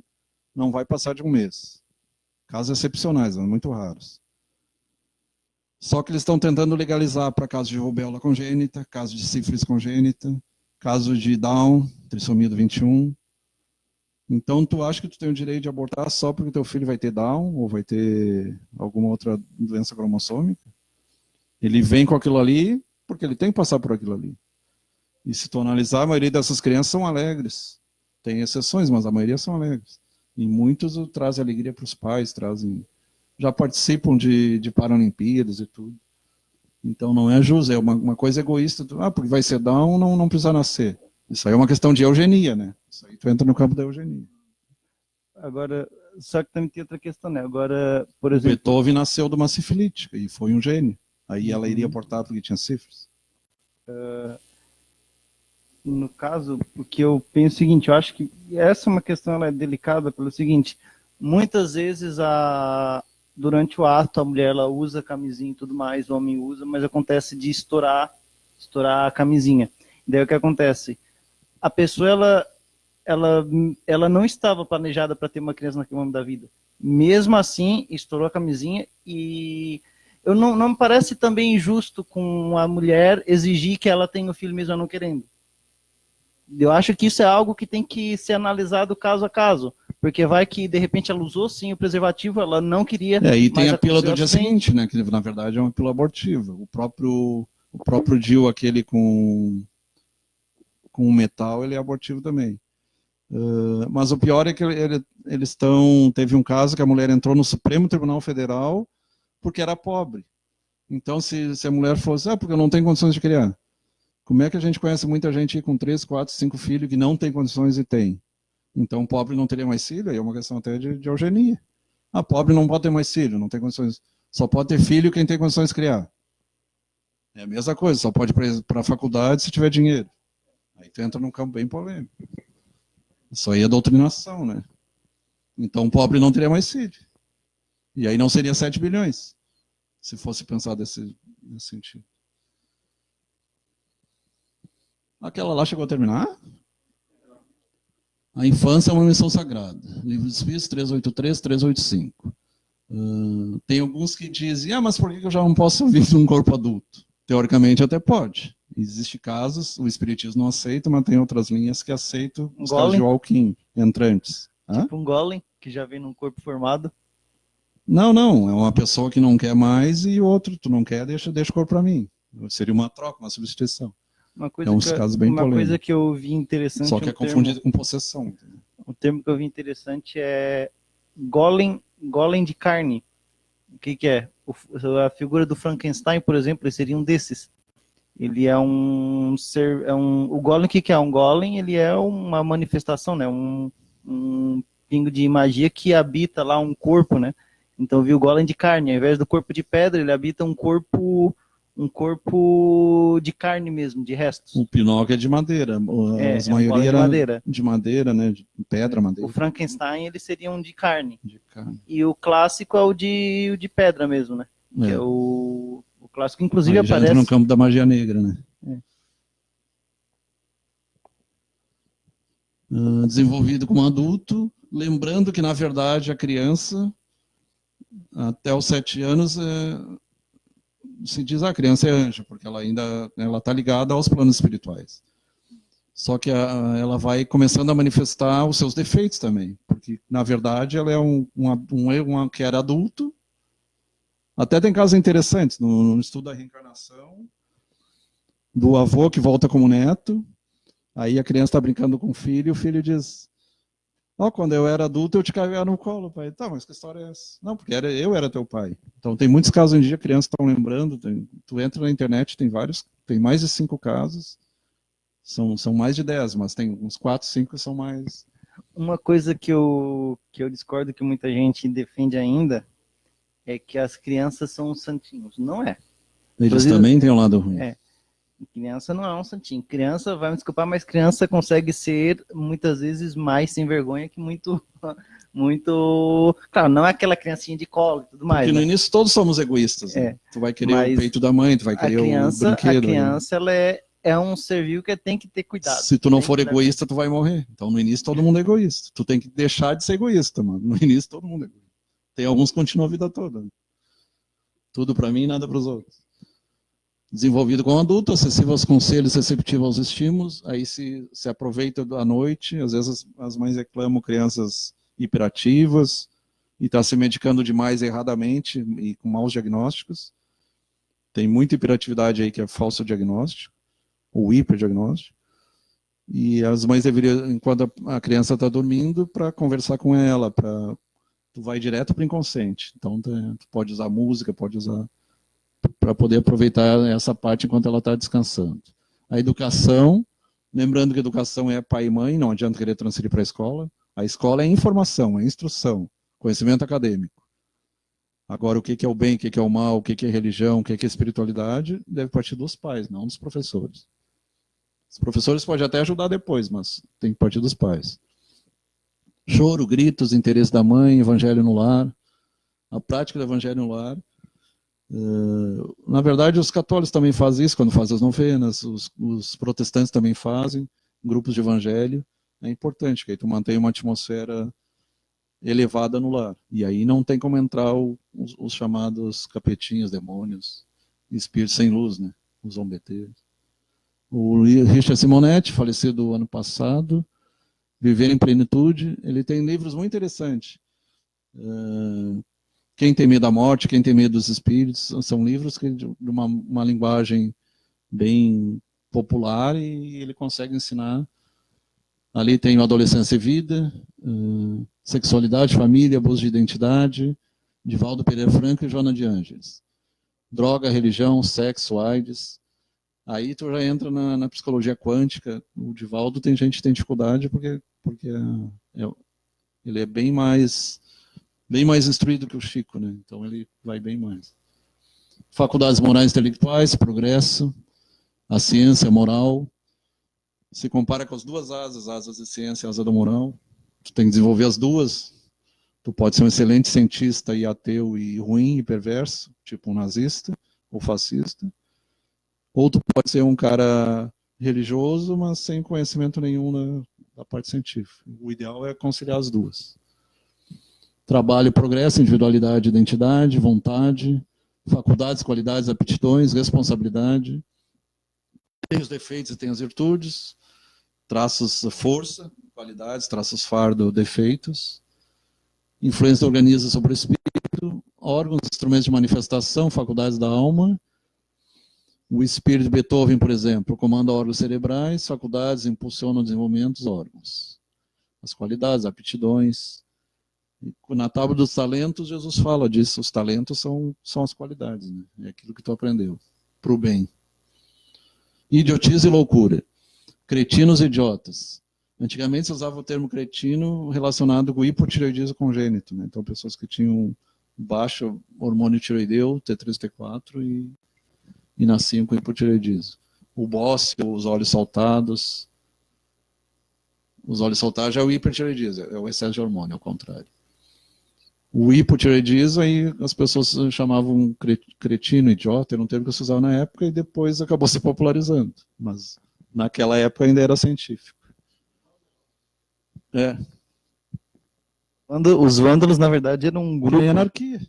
não vai passar de um mês. Casos excepcionais, muito raros. Só que eles estão tentando legalizar para casos de rubéola congênita, casos de sífilis congênita, caso de Down, trissomia do 21. Então, tu acha que tu tem o direito de abortar só porque teu filho vai ter Down ou vai ter alguma outra doença cromossômica? Ele vem com aquilo ali porque ele tem que passar por aquilo ali. E se tu analisar, a maioria dessas crianças são alegres. Tem exceções, mas a maioria são alegres. E muitos trazem alegria para os pais, já participam de Paralimpíadas e tudo. Então não é justo, é uma coisa egoísta. Porque vai ser Down, não precisa nascer. Isso aí é uma questão de eugenia, né? Isso aí tu entra no campo da eugenia. Agora, só que também tem outra questão, né? Agora, por exemplo... Beethoven nasceu de uma sifilítica e foi um gênio. Aí ela iria abortar porque tinha sífilis. No caso, o que eu penso é o seguinte, eu acho que essa é uma questão, ela é delicada pelo seguinte, muitas vezes durante o ato a mulher ela usa camisinha e tudo mais, o homem usa, mas acontece de estourar a camisinha. Daí o que acontece? A pessoa ela não estava planejada para ter uma criança naquele momento da vida. Mesmo assim, estourou a camisinha e não me parece também injusto com a mulher exigir que ela tenha o filho mesmo não querendo. Eu acho que isso é algo que tem que ser analisado caso a caso, porque vai que de repente ela usou sim o preservativo, ela não queria. E tem a pílula do dia seguinte, né? Que na verdade é uma pílula abortiva. O próprio DIU, aquele com metal, ele é abortivo também. Mas o pior é que teve um caso que a mulher entrou no Supremo Tribunal Federal porque era pobre. Então, se a mulher fosse, porque eu não tenho condições de criar. Como é que a gente conhece muita gente com 3, 4, 5 filhos que não tem condições e tem? Então, pobre não teria mais filho, aí é uma questão até de eugenia. Pobre não pode ter mais filho, não tem condições. Só pode ter filho quem tem condições de criar. É a mesma coisa, só pode ir para a faculdade se tiver dinheiro. Aí tu entra num campo bem polêmico. Isso aí é doutrinação, né? Então, pobre não teria mais filho. E aí não seria 7 bilhões, se fosse pensar nesse sentido. Aquela lá chegou a terminar? A infância é uma missão sagrada. Livro dos Espíritos, 383, 385. Tem alguns que dizem, mas por que eu já não posso vir de um corpo adulto? Teoricamente até pode. Existem casos, o Espiritismo não aceita, mas tem outras linhas que aceitam os casos de walk-in, entrantes. Tipo um golem, que já vem num corpo formado. Não, é uma pessoa que não quer mais e outro, tu não quer, deixa o corpo para mim. Seria uma troca, uma substituição. Casos bem polêmicos. Uma coisa que eu vi interessante... Só que é confundido com possessão. O termo que eu vi interessante é golem de carne. O que é? A figura do Frankenstein, por exemplo, ele seria um desses. Ele é um ser... o golem, o que é? Um golem, ele é uma manifestação, né? Um pingo de magia que habita lá um corpo, né? Então eu vi o golem de carne. Ao invés do corpo de pedra, ele habita um corpo de carne mesmo, de restos. O Pinóquio é de madeira. As maioria era de madeira, né? De pedra, madeira. O Frankenstein, ele seria um de carne. E o clássico é o de pedra mesmo, né? Que é o clássico, inclusive, aí já aparece... entra no campo da magia negra, né? Desenvolvido como adulto, lembrando que, na verdade, a criança, até os 7 anos, se diz a criança é anjo, porque ela ainda está ligada aos planos espirituais. Só que ela vai começando a manifestar os seus defeitos também, porque na verdade ela é uma que era adulto. Até tem casos interessantes no estudo da reencarnação, do avô que volta como neto, aí a criança está brincando com o filho e o filho diz: Ó, quando eu era adulto, eu te caía no colo, pai. Tá, mas que história é essa? Não, porque eu era teu pai. Então, tem muitos casos hoje em dia, crianças estão lembrando. Tu entra na internet, tem vários, tem mais de 5 casos. São mais de 10, mas tem uns 4, 5 que são mais. Uma coisa que eu discordo que muita gente defende ainda é que as crianças são santinhos. Não é. Eles Inclusive, também têm um lado ruim. Criança não é um santinho. Criança, vai me desculpar, mas criança consegue ser muitas vezes mais sem vergonha que muito. Claro, não é aquela criancinha de colo e tudo mais. Porque no né? início todos somos egoístas. Né? Tu vai querer o peito da mãe, tu vai querer o brinquedo. A criança, ela é um ser vivo que tem que ter cuidado. Se tu não for egoísta, tu vai morrer. Então no início todo mundo é egoísta. Tu tem que deixar de ser egoísta, mano. No início todo mundo é egoísta. Tem alguns que continuam a vida toda. Tudo pra mim, nada pros outros. Desenvolvido como adulto, acessível aos conselhos, receptivo aos estímulos, aí se aproveita à noite, às vezes as mães reclamam crianças hiperativas, e está se medicando demais erradamente e com maus diagnósticos. Tem muita hiperatividade aí que é falso diagnóstico, ou hiperdiagnóstico, e as mães deveriam, enquanto a criança está dormindo, para conversar com ela, tu vai direto para o inconsciente, então tu pode usar música, pode usar para poder aproveitar essa parte enquanto ela está descansando. A educação, lembrando que educação é pai e mãe, não adianta querer transferir para a escola. A escola é informação, é instrução, conhecimento acadêmico. Agora, o que é o bem, o que é o mal, o que é religião, o que é espiritualidade, deve partir dos pais, não dos professores. Os professores podem até ajudar depois, mas tem que partir dos pais. Choro, gritos, interesse da mãe, evangelho no lar, a prática do evangelho no lar. Na verdade, os católicos também fazem isso, quando fazem as novenas, os protestantes também fazem, grupos de evangelho. É importante, que aí tu mantém uma atmosfera elevada no lar. E aí não tem como entrar os chamados capetinhos, demônios, espíritos sem luz, né? Os zombeteiros. O Richard Simonetti, falecido ano passado, Viver em Plenitude, ele tem livros muito interessantes. Quem tem medo da morte, quem tem medo dos espíritos, são livros que de uma linguagem bem popular e ele consegue ensinar. Ali tem o Adolescência e Vida, Sexualidade, Família, Abuso de Identidade, de Valdo Pereira Franco e Joana de Ângeles. Droga, Religião, Sexo, AIDS. Aí tu já entra na psicologia quântica. O Divaldo tem gente que tem dificuldade porque ele é bem mais instruído que o Chico, né? Então ele vai bem mais. Faculdades morais intelectuais, progresso, a ciência, a moral. Se compara com as duas asas de ciência e asa da moral. Tu tem que desenvolver as duas. Tu pode ser um excelente cientista e ateu e ruim e perverso, tipo um nazista ou fascista. Ou tu pode ser um cara religioso, mas sem conhecimento nenhum da parte científica. O ideal é conciliar as duas. Trabalho, progresso, individualidade, identidade, vontade, faculdades, qualidades, aptidões, responsabilidade. Tem os defeitos e tem as virtudes, traços força, qualidades, traços fardo, defeitos. Influência do organismo sobre o espírito, órgãos, instrumentos de manifestação, faculdades da alma. O espírito de Beethoven, por exemplo, comanda órgãos cerebrais, faculdades impulsionam o desenvolvimento dos órgãos. As qualidades, aptidões. Na tábua dos talentos, Jesus fala disso. Os talentos são as qualidades, né? É aquilo que tu aprendeu, para o bem. Idiotice e loucura. Cretinos e idiotas. Antigamente se usava o termo cretino relacionado com o hipotireoidismo congênito, né? Então pessoas que tinham baixo hormônio tireoideu, T3, T4, e nasciam com hipotireoidismo. O bócio, os olhos saltados. Os olhos saltados já é o hipertireoidismo, é o excesso de hormônio, ao contrário. O hipotireoidismo, aí as pessoas chamavam cretino, idiota, era um termo que se usava na época e depois acabou se popularizando. Mas naquela época ainda era científico. Os vândalos, na verdade, eram um grupo. É anarquia.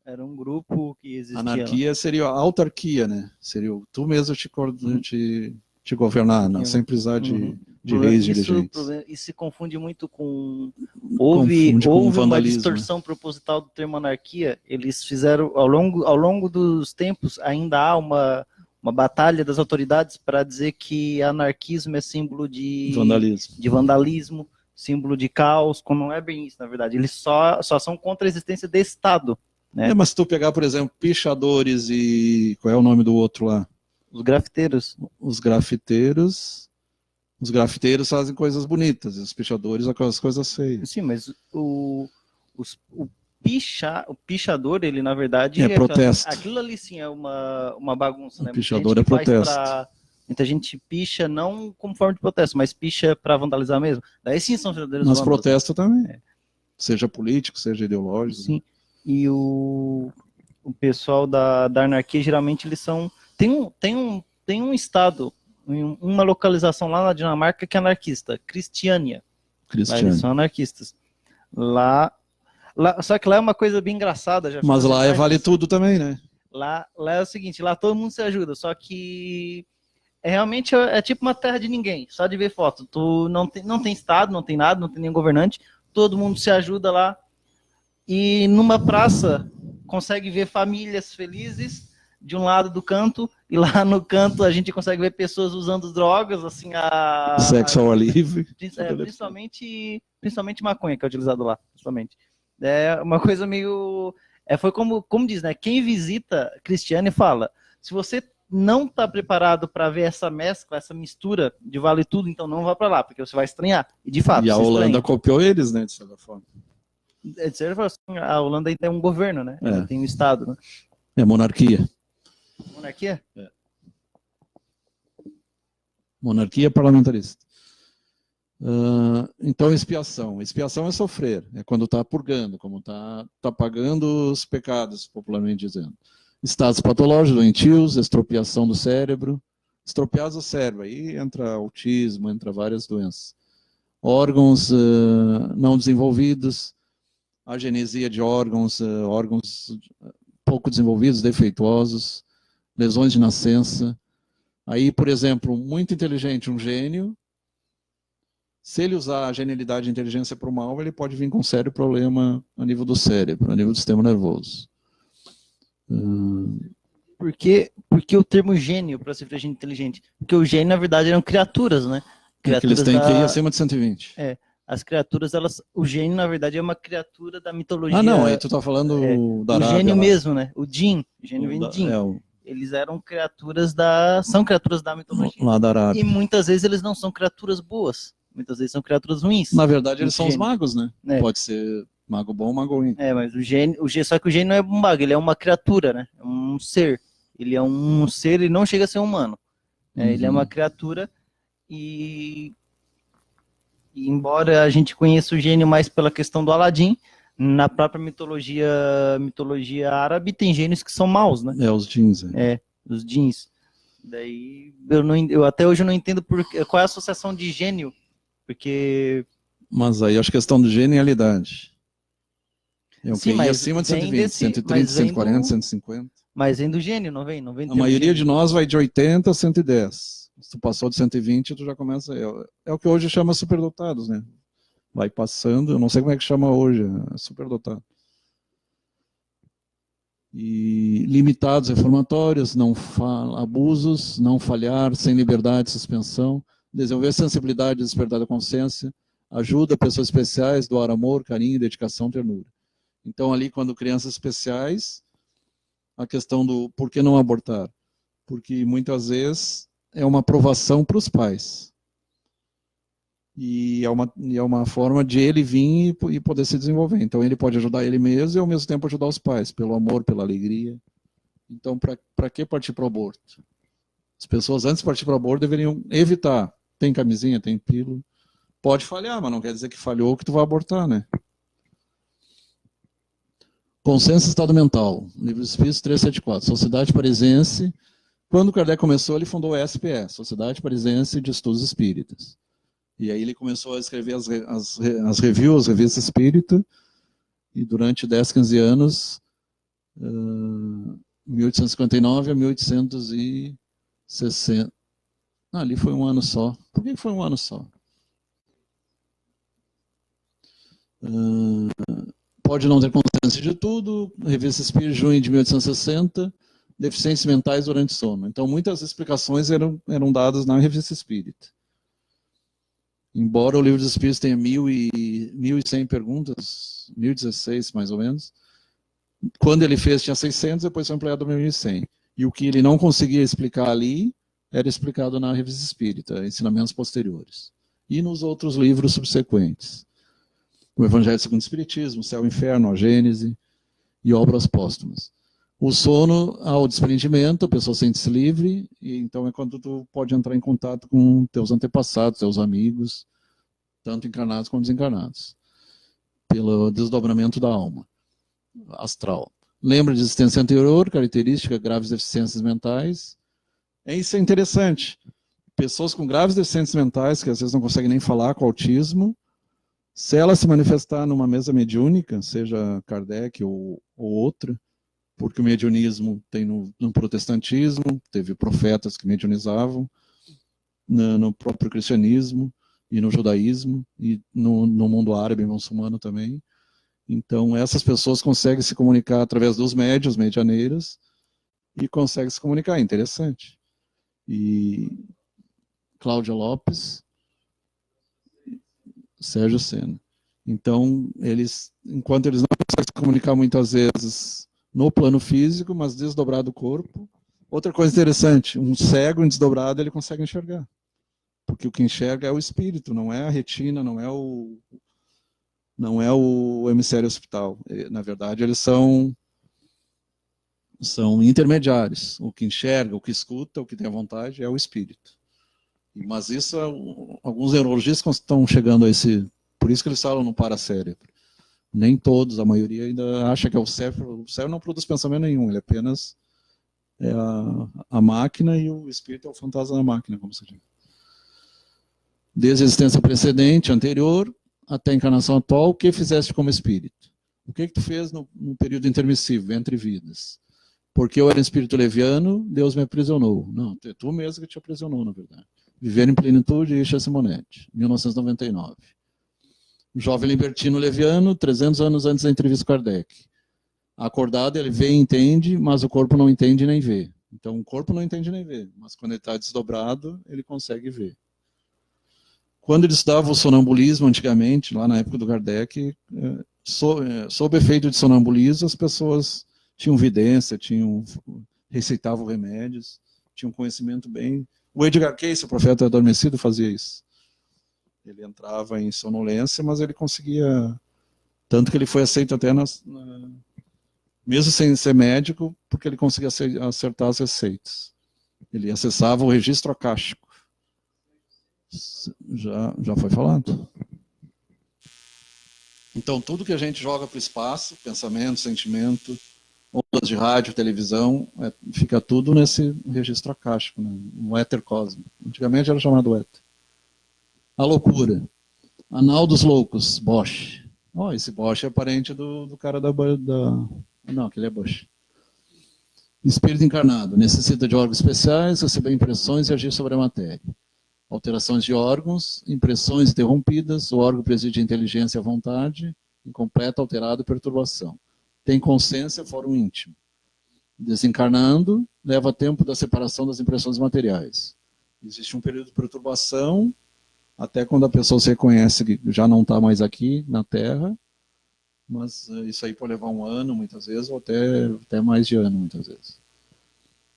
Era um grupo que existia. Anarquia seria a autarquia, né? Seria tu mesmo te governar, né? Sem precisar de reis dirigentes. Isso se confunde muito com... Houve uma distorção proposital do termo anarquia. Eles fizeram, ao longo dos tempos, ainda há uma batalha das autoridades para dizer que anarquismo é símbolo de vandalismo. símbolo de caos, quando não é bem isso, na verdade. Eles só são contra a existência de Estado, né? Mas se tu pegar, por exemplo, pichadores e... Qual é o nome do outro lá? Os grafiteiros. Os grafiteiros fazem coisas bonitas, e os pichadores aquelas coisas feias. Sim, mas o pichador, ele na verdade... É protesto. Aquilo ali sim é uma bagunça, né? O pichador é protesto. Muita gente picha não como forma de protesto, mas picha para vandalizar mesmo. Daí sim são verdadeiros Mas vândalos. protesto também. Seja político, seja ideológico. Sim. E o pessoal da anarquia, geralmente, eles são... Tem um estado, uma localização lá na Dinamarca que é anarquista, Cristiânia. Lá eles são anarquistas. Lá, só que lá é uma coisa bem engraçada. Mas lá vale tudo também, né? Lá é o seguinte, lá todo mundo se ajuda, só que realmente é tipo uma terra de ninguém, só de ver foto. Tu não tem estado, não tem nada, não tem nenhum governante, todo mundo se ajuda lá. E numa praça consegue ver famílias felizes de um lado do canto, e lá no canto a gente consegue ver pessoas usando drogas, assim, sexo ao ar livre. Principalmente maconha, que é utilizado lá, principalmente. É uma coisa meio... foi como diz, né? Quem visita Cristiane fala, se você não está preparado para ver essa mescla, essa mistura de vale tudo, então não vá para lá, porque você vai estranhar. E de fato, e a Holanda copiou eles, né, de certa forma. A Holanda ainda é um governo, né? Tem um Estado, né? É monarquia. Monarquia? Monarquia parlamentarista. Então, expiação. Expiação é sofrer, é quando está purgando, como está pagando os pecados, popularmente dizendo. Estados patológicos, doentios, estropiação do cérebro. Estropiados do cérebro, aí entra autismo, entra várias doenças. Órgãos não desenvolvidos, agenesia de órgãos pouco desenvolvidos, defeituosos, lesões de nascença. Aí, por exemplo, muito inteligente, um gênio, se ele usar a genialidade e a inteligência para o mal, ele pode vir com um sério problema a nível do cérebro, a nível do sistema nervoso. Por que o termo gênio para se referir a gente inteligente? Porque o gênio, na verdade, eram criaturas, né? Eles têm que ir acima de 120. As criaturas, o gênio, na verdade, é uma criatura da mitologia. Aí tu tá falando da Arábia. O gênio lá. Mesmo, né? O Jin, o gênio vem de Jin. Eles eram são criaturas da mitologia. Lá da Arábia. E muitas vezes eles não são criaturas boas. Muitas vezes são criaturas ruins. Na verdade, eles são os magos, né? Pode ser mago bom ou mago ruim. Mas só que o gênio não é um mago, ele é uma criatura, né? É um ser. Ele é um ser, ele não chega a ser humano. Ele é uma criatura e embora a gente conheça o gênio mais pela questão do Aladim, na própria mitologia árabe tem gênios que são maus, né? Os djinns. Os djinns. Daí eu até hoje não entendo qual é a associação de gênio, porque... Mas aí acho questão de genialidade. Sim, mas acima de 120, 130, 140, 150. Mas vem do gênio, não vem? A maioria de nós vai de 80 a 110. Se tu passou de 120, tu já começa... É o que hoje chama superdotados, né? Vai passando, eu não sei como é que chama hoje, superdotado. E limitados, reformatórios, abusos, não falhar, sem liberdade, suspensão, desenvolver sensibilidade, despertar da consciência, ajuda pessoas especiais, doar amor, carinho, dedicação, ternura. Então ali, quando crianças especiais, a questão do por que não abortar? Porque muitas vezes é uma aprovação para os pais. E é uma forma de ele vir e poder se desenvolver. Então ele pode ajudar ele mesmo e ao mesmo tempo ajudar os pais, pelo amor, pela alegria. Então para que partir para o aborto? As pessoas antes de partir para o aborto deveriam evitar. Tem camisinha, tem pílula. Pode falhar, mas não quer dizer que falhou que tu vai abortar, né? Consenso Estado Mental, Livro dos Espíritos 374, Sociedade Parisiense. Quando Kardec começou, ele fundou a SPS, Sociedade Parisiense de Estudos Espíritas. E aí ele começou a escrever as reviews, as revistas espírita, e durante 10, 15 anos, 1859 a 1860. Ali foi um ano só. Por que foi um ano só? Pode não ter consciência de tudo, Revista Espírita, junho de 1860, deficiências mentais durante o sono. Então, muitas explicações eram dadas na Revista Espírita. Embora o Livro dos Espíritos tenha 1.100 perguntas, 1.016 mais ou menos, quando ele fez tinha 600, depois foi ampliado para 1.100. E o que ele não conseguia explicar ali era explicado na Revista Espírita, ensinamentos posteriores. E nos outros livros subsequentes. O Evangelho segundo o Espiritismo, o Céu e o Inferno, a Gênese e obras póstumas. O sono, ao desprendimento, a pessoa sente-se livre, e então é quando tu pode entrar em contato com teus antepassados, teus amigos, tanto encarnados quanto desencarnados, pelo desdobramento da alma astral. Lembra de existência anterior, característica, graves deficiências mentais. Isso é interessante. Pessoas com graves deficiências mentais, que às vezes não conseguem nem falar, com autismo, se ela se manifestar numa mesa mediúnica, seja Kardec ou outra, porque o mediunismo tem no protestantismo, teve profetas que mediunizavam, no próprio cristianismo e no judaísmo, e no mundo árabe e muçulmano também. Então, essas pessoas conseguem se comunicar através dos médiuns, medianeiras, e conseguem se comunicar. É interessante. E Cláudia Lopes, Sérgio Sena. Então, enquanto eles não conseguem se comunicar muitas vezes no plano físico, mas desdobrado o corpo. Outra coisa interessante, um cego em desdobrado, ele consegue enxergar. Porque o que enxerga é o espírito, não é a retina, não é o hemisfério occipital. Na verdade, eles são intermediários. O que enxerga, o que escuta, o que tem a vontade é o espírito. Mas isso, alguns neurologistas estão chegando a esse... Por isso que eles falam no paracérebro. Nem todos, a maioria ainda acha que é o cérebro. O cérebro não produz pensamento nenhum, ele apenas é a máquina, e o espírito é o fantasma da máquina, como se diz. Desde a existência precedente, anterior, até a encarnação atual, o que fizeste como espírito? O que tu fez no período intermissivo, entre vidas? Porque eu era espírito leviano, Deus me aprisionou. Não, é tu mesmo que te aprisionou, na verdade. Viver em Plenitude, Isha Simonetti, 1999. Jovem libertino leviano, 300 anos antes da entrevista com Kardec. Acordado, ele vê e entende, mas o corpo não entende nem vê. Então, o corpo não entende nem vê, mas quando ele está desdobrado, ele consegue ver. Quando ele estudava o sonambulismo antigamente, lá na época do Kardec, sob efeito de sonambulismo, as pessoas tinham vidência, receitavam remédios, tinham conhecimento bem. O Edgar Cayce, o profeta adormecido, fazia isso. Ele entrava em sonolência, mas ele conseguia... Tanto que ele foi aceito até mesmo sem ser médico, porque ele conseguia acertar as receitas. Ele acessava o registro acástico. Já foi falado. Então, tudo que a gente joga para o espaço, pensamento, sentimento, ondas de rádio, televisão, fica tudo nesse registro acástico, né? No éter cósmico. Antigamente era chamado éter. A loucura. Anal dos loucos, Bosch. Esse Bosch é parente do cara da... Não, aquele é Bosch. Espírito encarnado. Necessita de órgãos especiais, receber impressões e agir sobre a matéria. Alterações de órgãos, impressões interrompidas, o órgão preside a inteligência e a vontade, incompleta, alterado e perturbação. Tem consciência, fórum íntimo. Desencarnando, leva tempo da separação das impressões materiais. Existe um período de perturbação, até quando a pessoa se reconhece que já não está mais aqui na Terra, mas isso aí pode levar um ano, muitas vezes, ou até mais de ano, muitas vezes.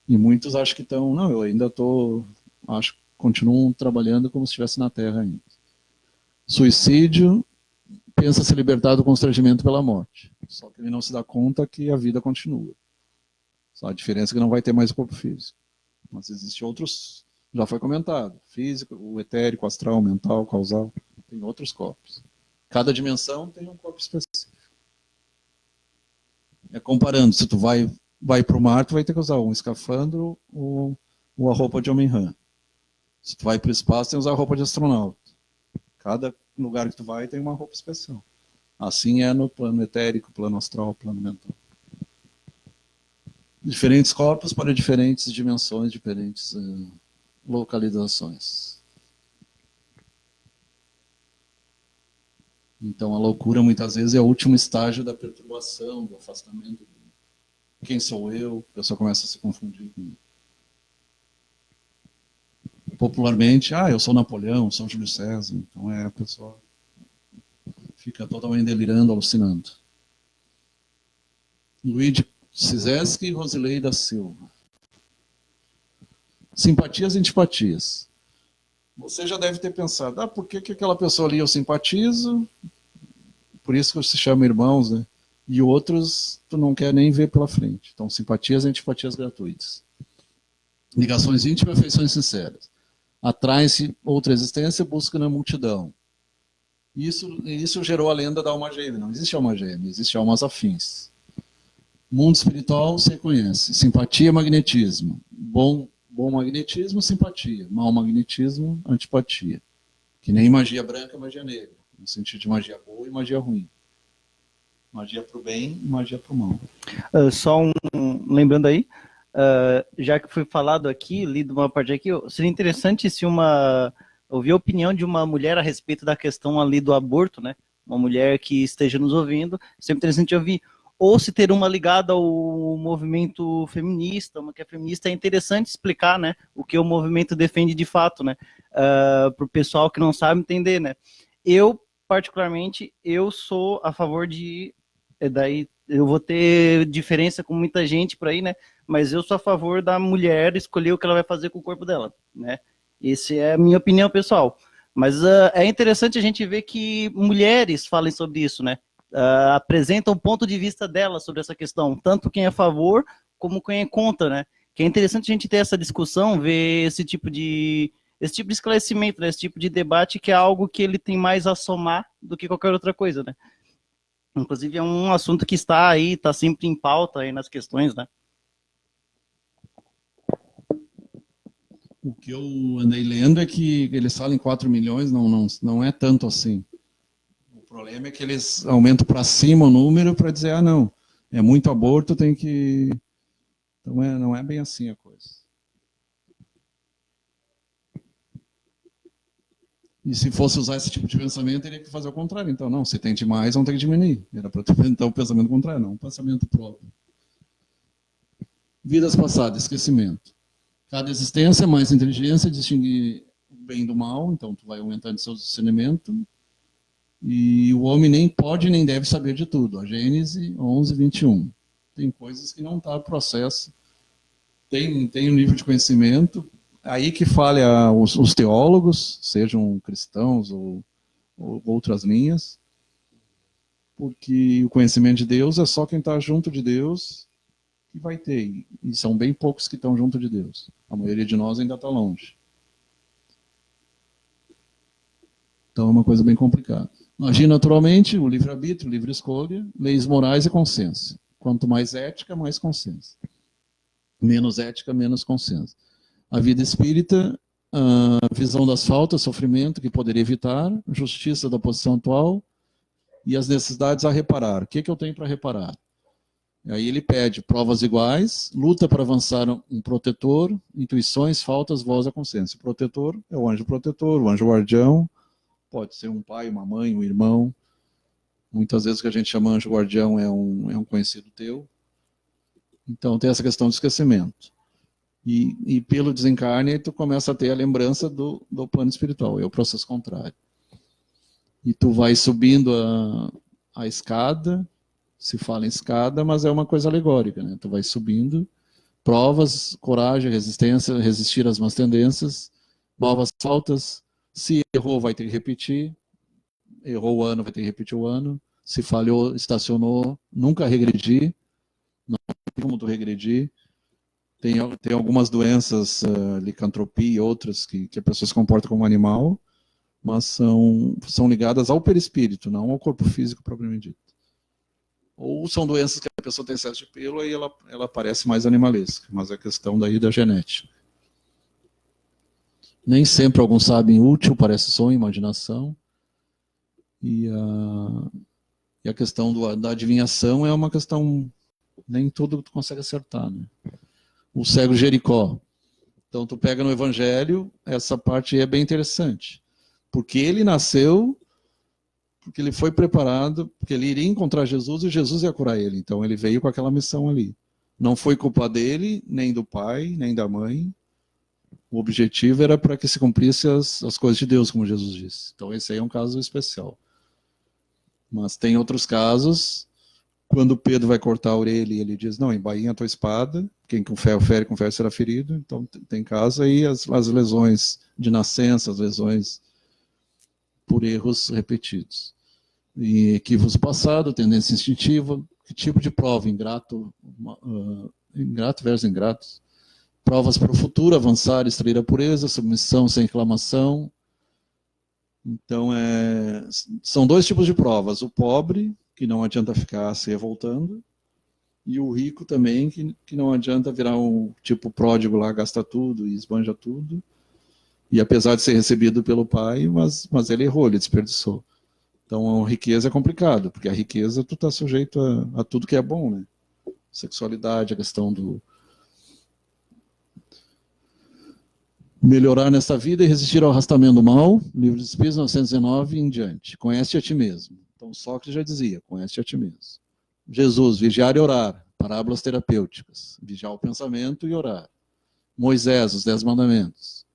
E muitos acham que estão, não, eu ainda estou, acho que continuam trabalhando como se estivesse na Terra ainda. Suicídio, pensa se libertar do constrangimento pela morte. Só que ele não se dá conta que a vida continua. Só a diferença é que não vai ter mais o corpo físico. Mas existem outros, já foi comentado, físico, o etérico, astral, mental, causal, tem outros corpos. Cada dimensão tem um corpo específico. Comparando, se tu vai para o mar, tu vai ter que usar um escafandro ou a roupa de homem-rã. Se tu vai para o espaço, tem que usar a roupa de astronauta. Cada lugar que tu vai tem uma roupa especial. Assim é no plano etérico, plano astral, plano mental. Diferentes corpos para diferentes dimensões, diferentes localizações. Então a loucura muitas vezes é o último estágio da perturbação, do afastamento. Quem sou eu? A pessoa começa a se confundir com popularmente, eu sou Napoleão, sou Júlio César. Então a pessoa fica totalmente delirando, alucinando. Luigi Cizeski e Rosileida Silva. Simpatias e antipatias. Você já deve ter pensado, por que aquela pessoa ali eu simpatizo? Por isso que se chama irmãos, né? E outros tu não quer nem ver pela frente. Então, simpatias e antipatias gratuitas. Ligações íntimas e afeições sinceras. Atrai-se outra existência, busca na multidão. Isso gerou a lenda da alma gêmea. Não existe alma gêmea, existe almas afins. Mundo espiritual se reconhece. Simpatia, magnetismo. Bom magnetismo, simpatia. Mau magnetismo, antipatia. Que nem magia branca e magia negra. No sentido de magia boa e magia ruim. Magia para o bem e magia para o mal. Lembrando aí, já que foi falado aqui, lido uma parte aqui, seria interessante se ouvir a opinião de uma mulher a respeito da questão ali do aborto, né? Uma mulher que esteja nos ouvindo, sempre interessante ouvir. Ou se ter uma ligada ao movimento feminista, uma que é feminista, é interessante explicar, né, o que o movimento defende de fato, né, para o pessoal que não sabe entender, né. Eu, particularmente, eu sou a favor de, daí eu vou ter diferença com muita gente por aí, né, mas eu sou a favor da mulher escolher o que ela vai fazer com o corpo dela, né. Essa é a minha opinião pessoal. Mas é interessante a gente ver que mulheres falem sobre isso, né. Apresentam o ponto de vista dela sobre essa questão, tanto quem é a favor como quem é contra, né? Que é interessante a gente ter essa discussão, ver esse tipo de esclarecimento, né? Esse tipo de debate, que é algo que ele tem mais a somar do que qualquer outra coisa, né? Inclusive é um assunto que está aí, está sempre em pauta aí nas questões, né? O que eu andei lendo é que eles falam em 4 milhões, não é tanto assim. O problema é que eles aumentam para cima o número para dizer, não, é muito aborto, tem que... Então não é bem assim a coisa. E se fosse usar esse tipo de pensamento, teria que fazer o contrário. Então, não, se tem demais, não tem que diminuir. Era para ter então, o pensamento contrário, não, um pensamento próprio. Vidas passadas, esquecimento. Cada existência, mais inteligência, distinguir o bem do mal, então tu vai aumentando seu discernimento. E o homem nem pode nem deve saber de tudo. A Gênesis 11, 21. Tem coisas que não está no processo. Tem um nível de conhecimento. Aí que falha os teólogos, sejam cristãos ou outras linhas. Porque o conhecimento de Deus é só quem está junto de Deus que vai ter. E são bem poucos que estão junto de Deus. A maioria de nós ainda está longe. Então é uma coisa bem complicada. Agir naturalmente, o livre-arbítrio, livre escolha, leis morais e consciência. Quanto mais ética, mais consciência. Menos ética, menos consciência. A vida espírita, a visão das faltas, sofrimento que poderia evitar, justiça da posição atual e as necessidades a reparar. O que eu tenho para reparar? E aí ele pede provas iguais, luta para avançar um protetor, intuições, faltas, voz da consciência. O protetor é o anjo protetor, o anjo guardião. Pode ser um pai, uma mãe, um irmão. Muitas vezes o que a gente chama anjo guardião é um conhecido teu. Então tem essa questão do esquecimento. E pelo desencarne, tu começa a ter a lembrança do plano espiritual. É o processo contrário. E tu vai subindo a escada, se fala em escada, mas é uma coisa alegórica, né? Tu vai subindo, provas, coragem, resistência, resistir às más tendências, novas faltas. Se errou, vai ter que repetir. Errou o ano, vai ter que repetir o ano. Se falhou, estacionou, nunca regredir. Não tem como tu regredir. Tem algumas doenças, licantropia e outras, que a pessoa se comporta como animal, mas são ligadas ao perispírito, não ao corpo físico propriamente dito. Ou são doenças que a pessoa tem excesso de pelo, aí ela parece mais animalesca, mas é questão daí da genética. Nem sempre alguns sabem útil, parece sonho, imaginação. E a questão da adivinhação é uma questão, nem tudo tu consegue acertar, né? O cego Jericó. Então tu pega no Evangelho, essa parte é bem interessante. Porque ele nasceu, porque ele foi preparado, porque ele iria encontrar Jesus e Jesus ia curar ele. Então ele veio com aquela missão ali. Não foi culpa dele, nem do pai, nem da mãe. O objetivo era para que se cumprisse as coisas de Deus, como Jesus disse. Então esse aí é um caso especial. Mas tem outros casos, quando Pedro vai cortar a orelha e ele diz, não, embainha a tua espada, quem com ferro fere, com ferro será ferido. Então tem caso aí as lesões de nascença, as lesões por erros repetidos. E equívocos passado, tendência instintiva, que tipo de prova? Ingrato versus ingratos. Provas para o futuro, avançar, extrair a pureza, submissão sem reclamação. Então, são dois tipos de provas. O pobre, que não adianta ficar se revoltando, e o rico também, que não adianta virar um tipo pródigo lá, gasta tudo e esbanja tudo. E apesar de ser recebido pelo pai, mas ele errou, ele desperdiçou. Então, a riqueza é complicado, porque a riqueza tu está sujeito a tudo que é bom, né? Sexualidade, a questão do melhorar nesta vida e resistir ao arrastamento do mal, livro de Espíritos 919 em diante. Conhece a ti mesmo. Então, Sócrates já dizia, conhece a ti mesmo. Jesus, vigiar e orar, parábolas terapêuticas, vigiar o pensamento e orar. Moisés, os 10 mandamentos.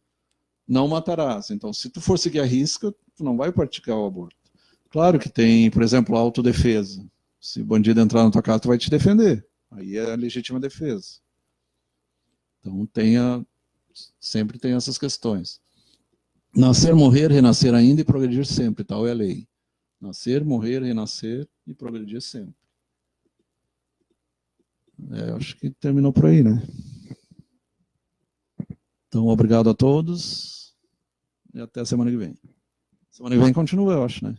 Não matarás. Então, se tu for seguir a risca, tu não vai praticar o aborto. Claro que tem, por exemplo, a autodefesa. Se o bandido entrar na tua casa, tu vai te defender. Aí é a legítima defesa. Então, sempre tem essas questões. Nascer, morrer, renascer ainda e progredir sempre, tal é a lei. Nascer, morrer, renascer e progredir sempre. Acho que terminou por aí, né? Então, obrigado a todos e até semana que vem. Semana que vem continua, eu acho, né?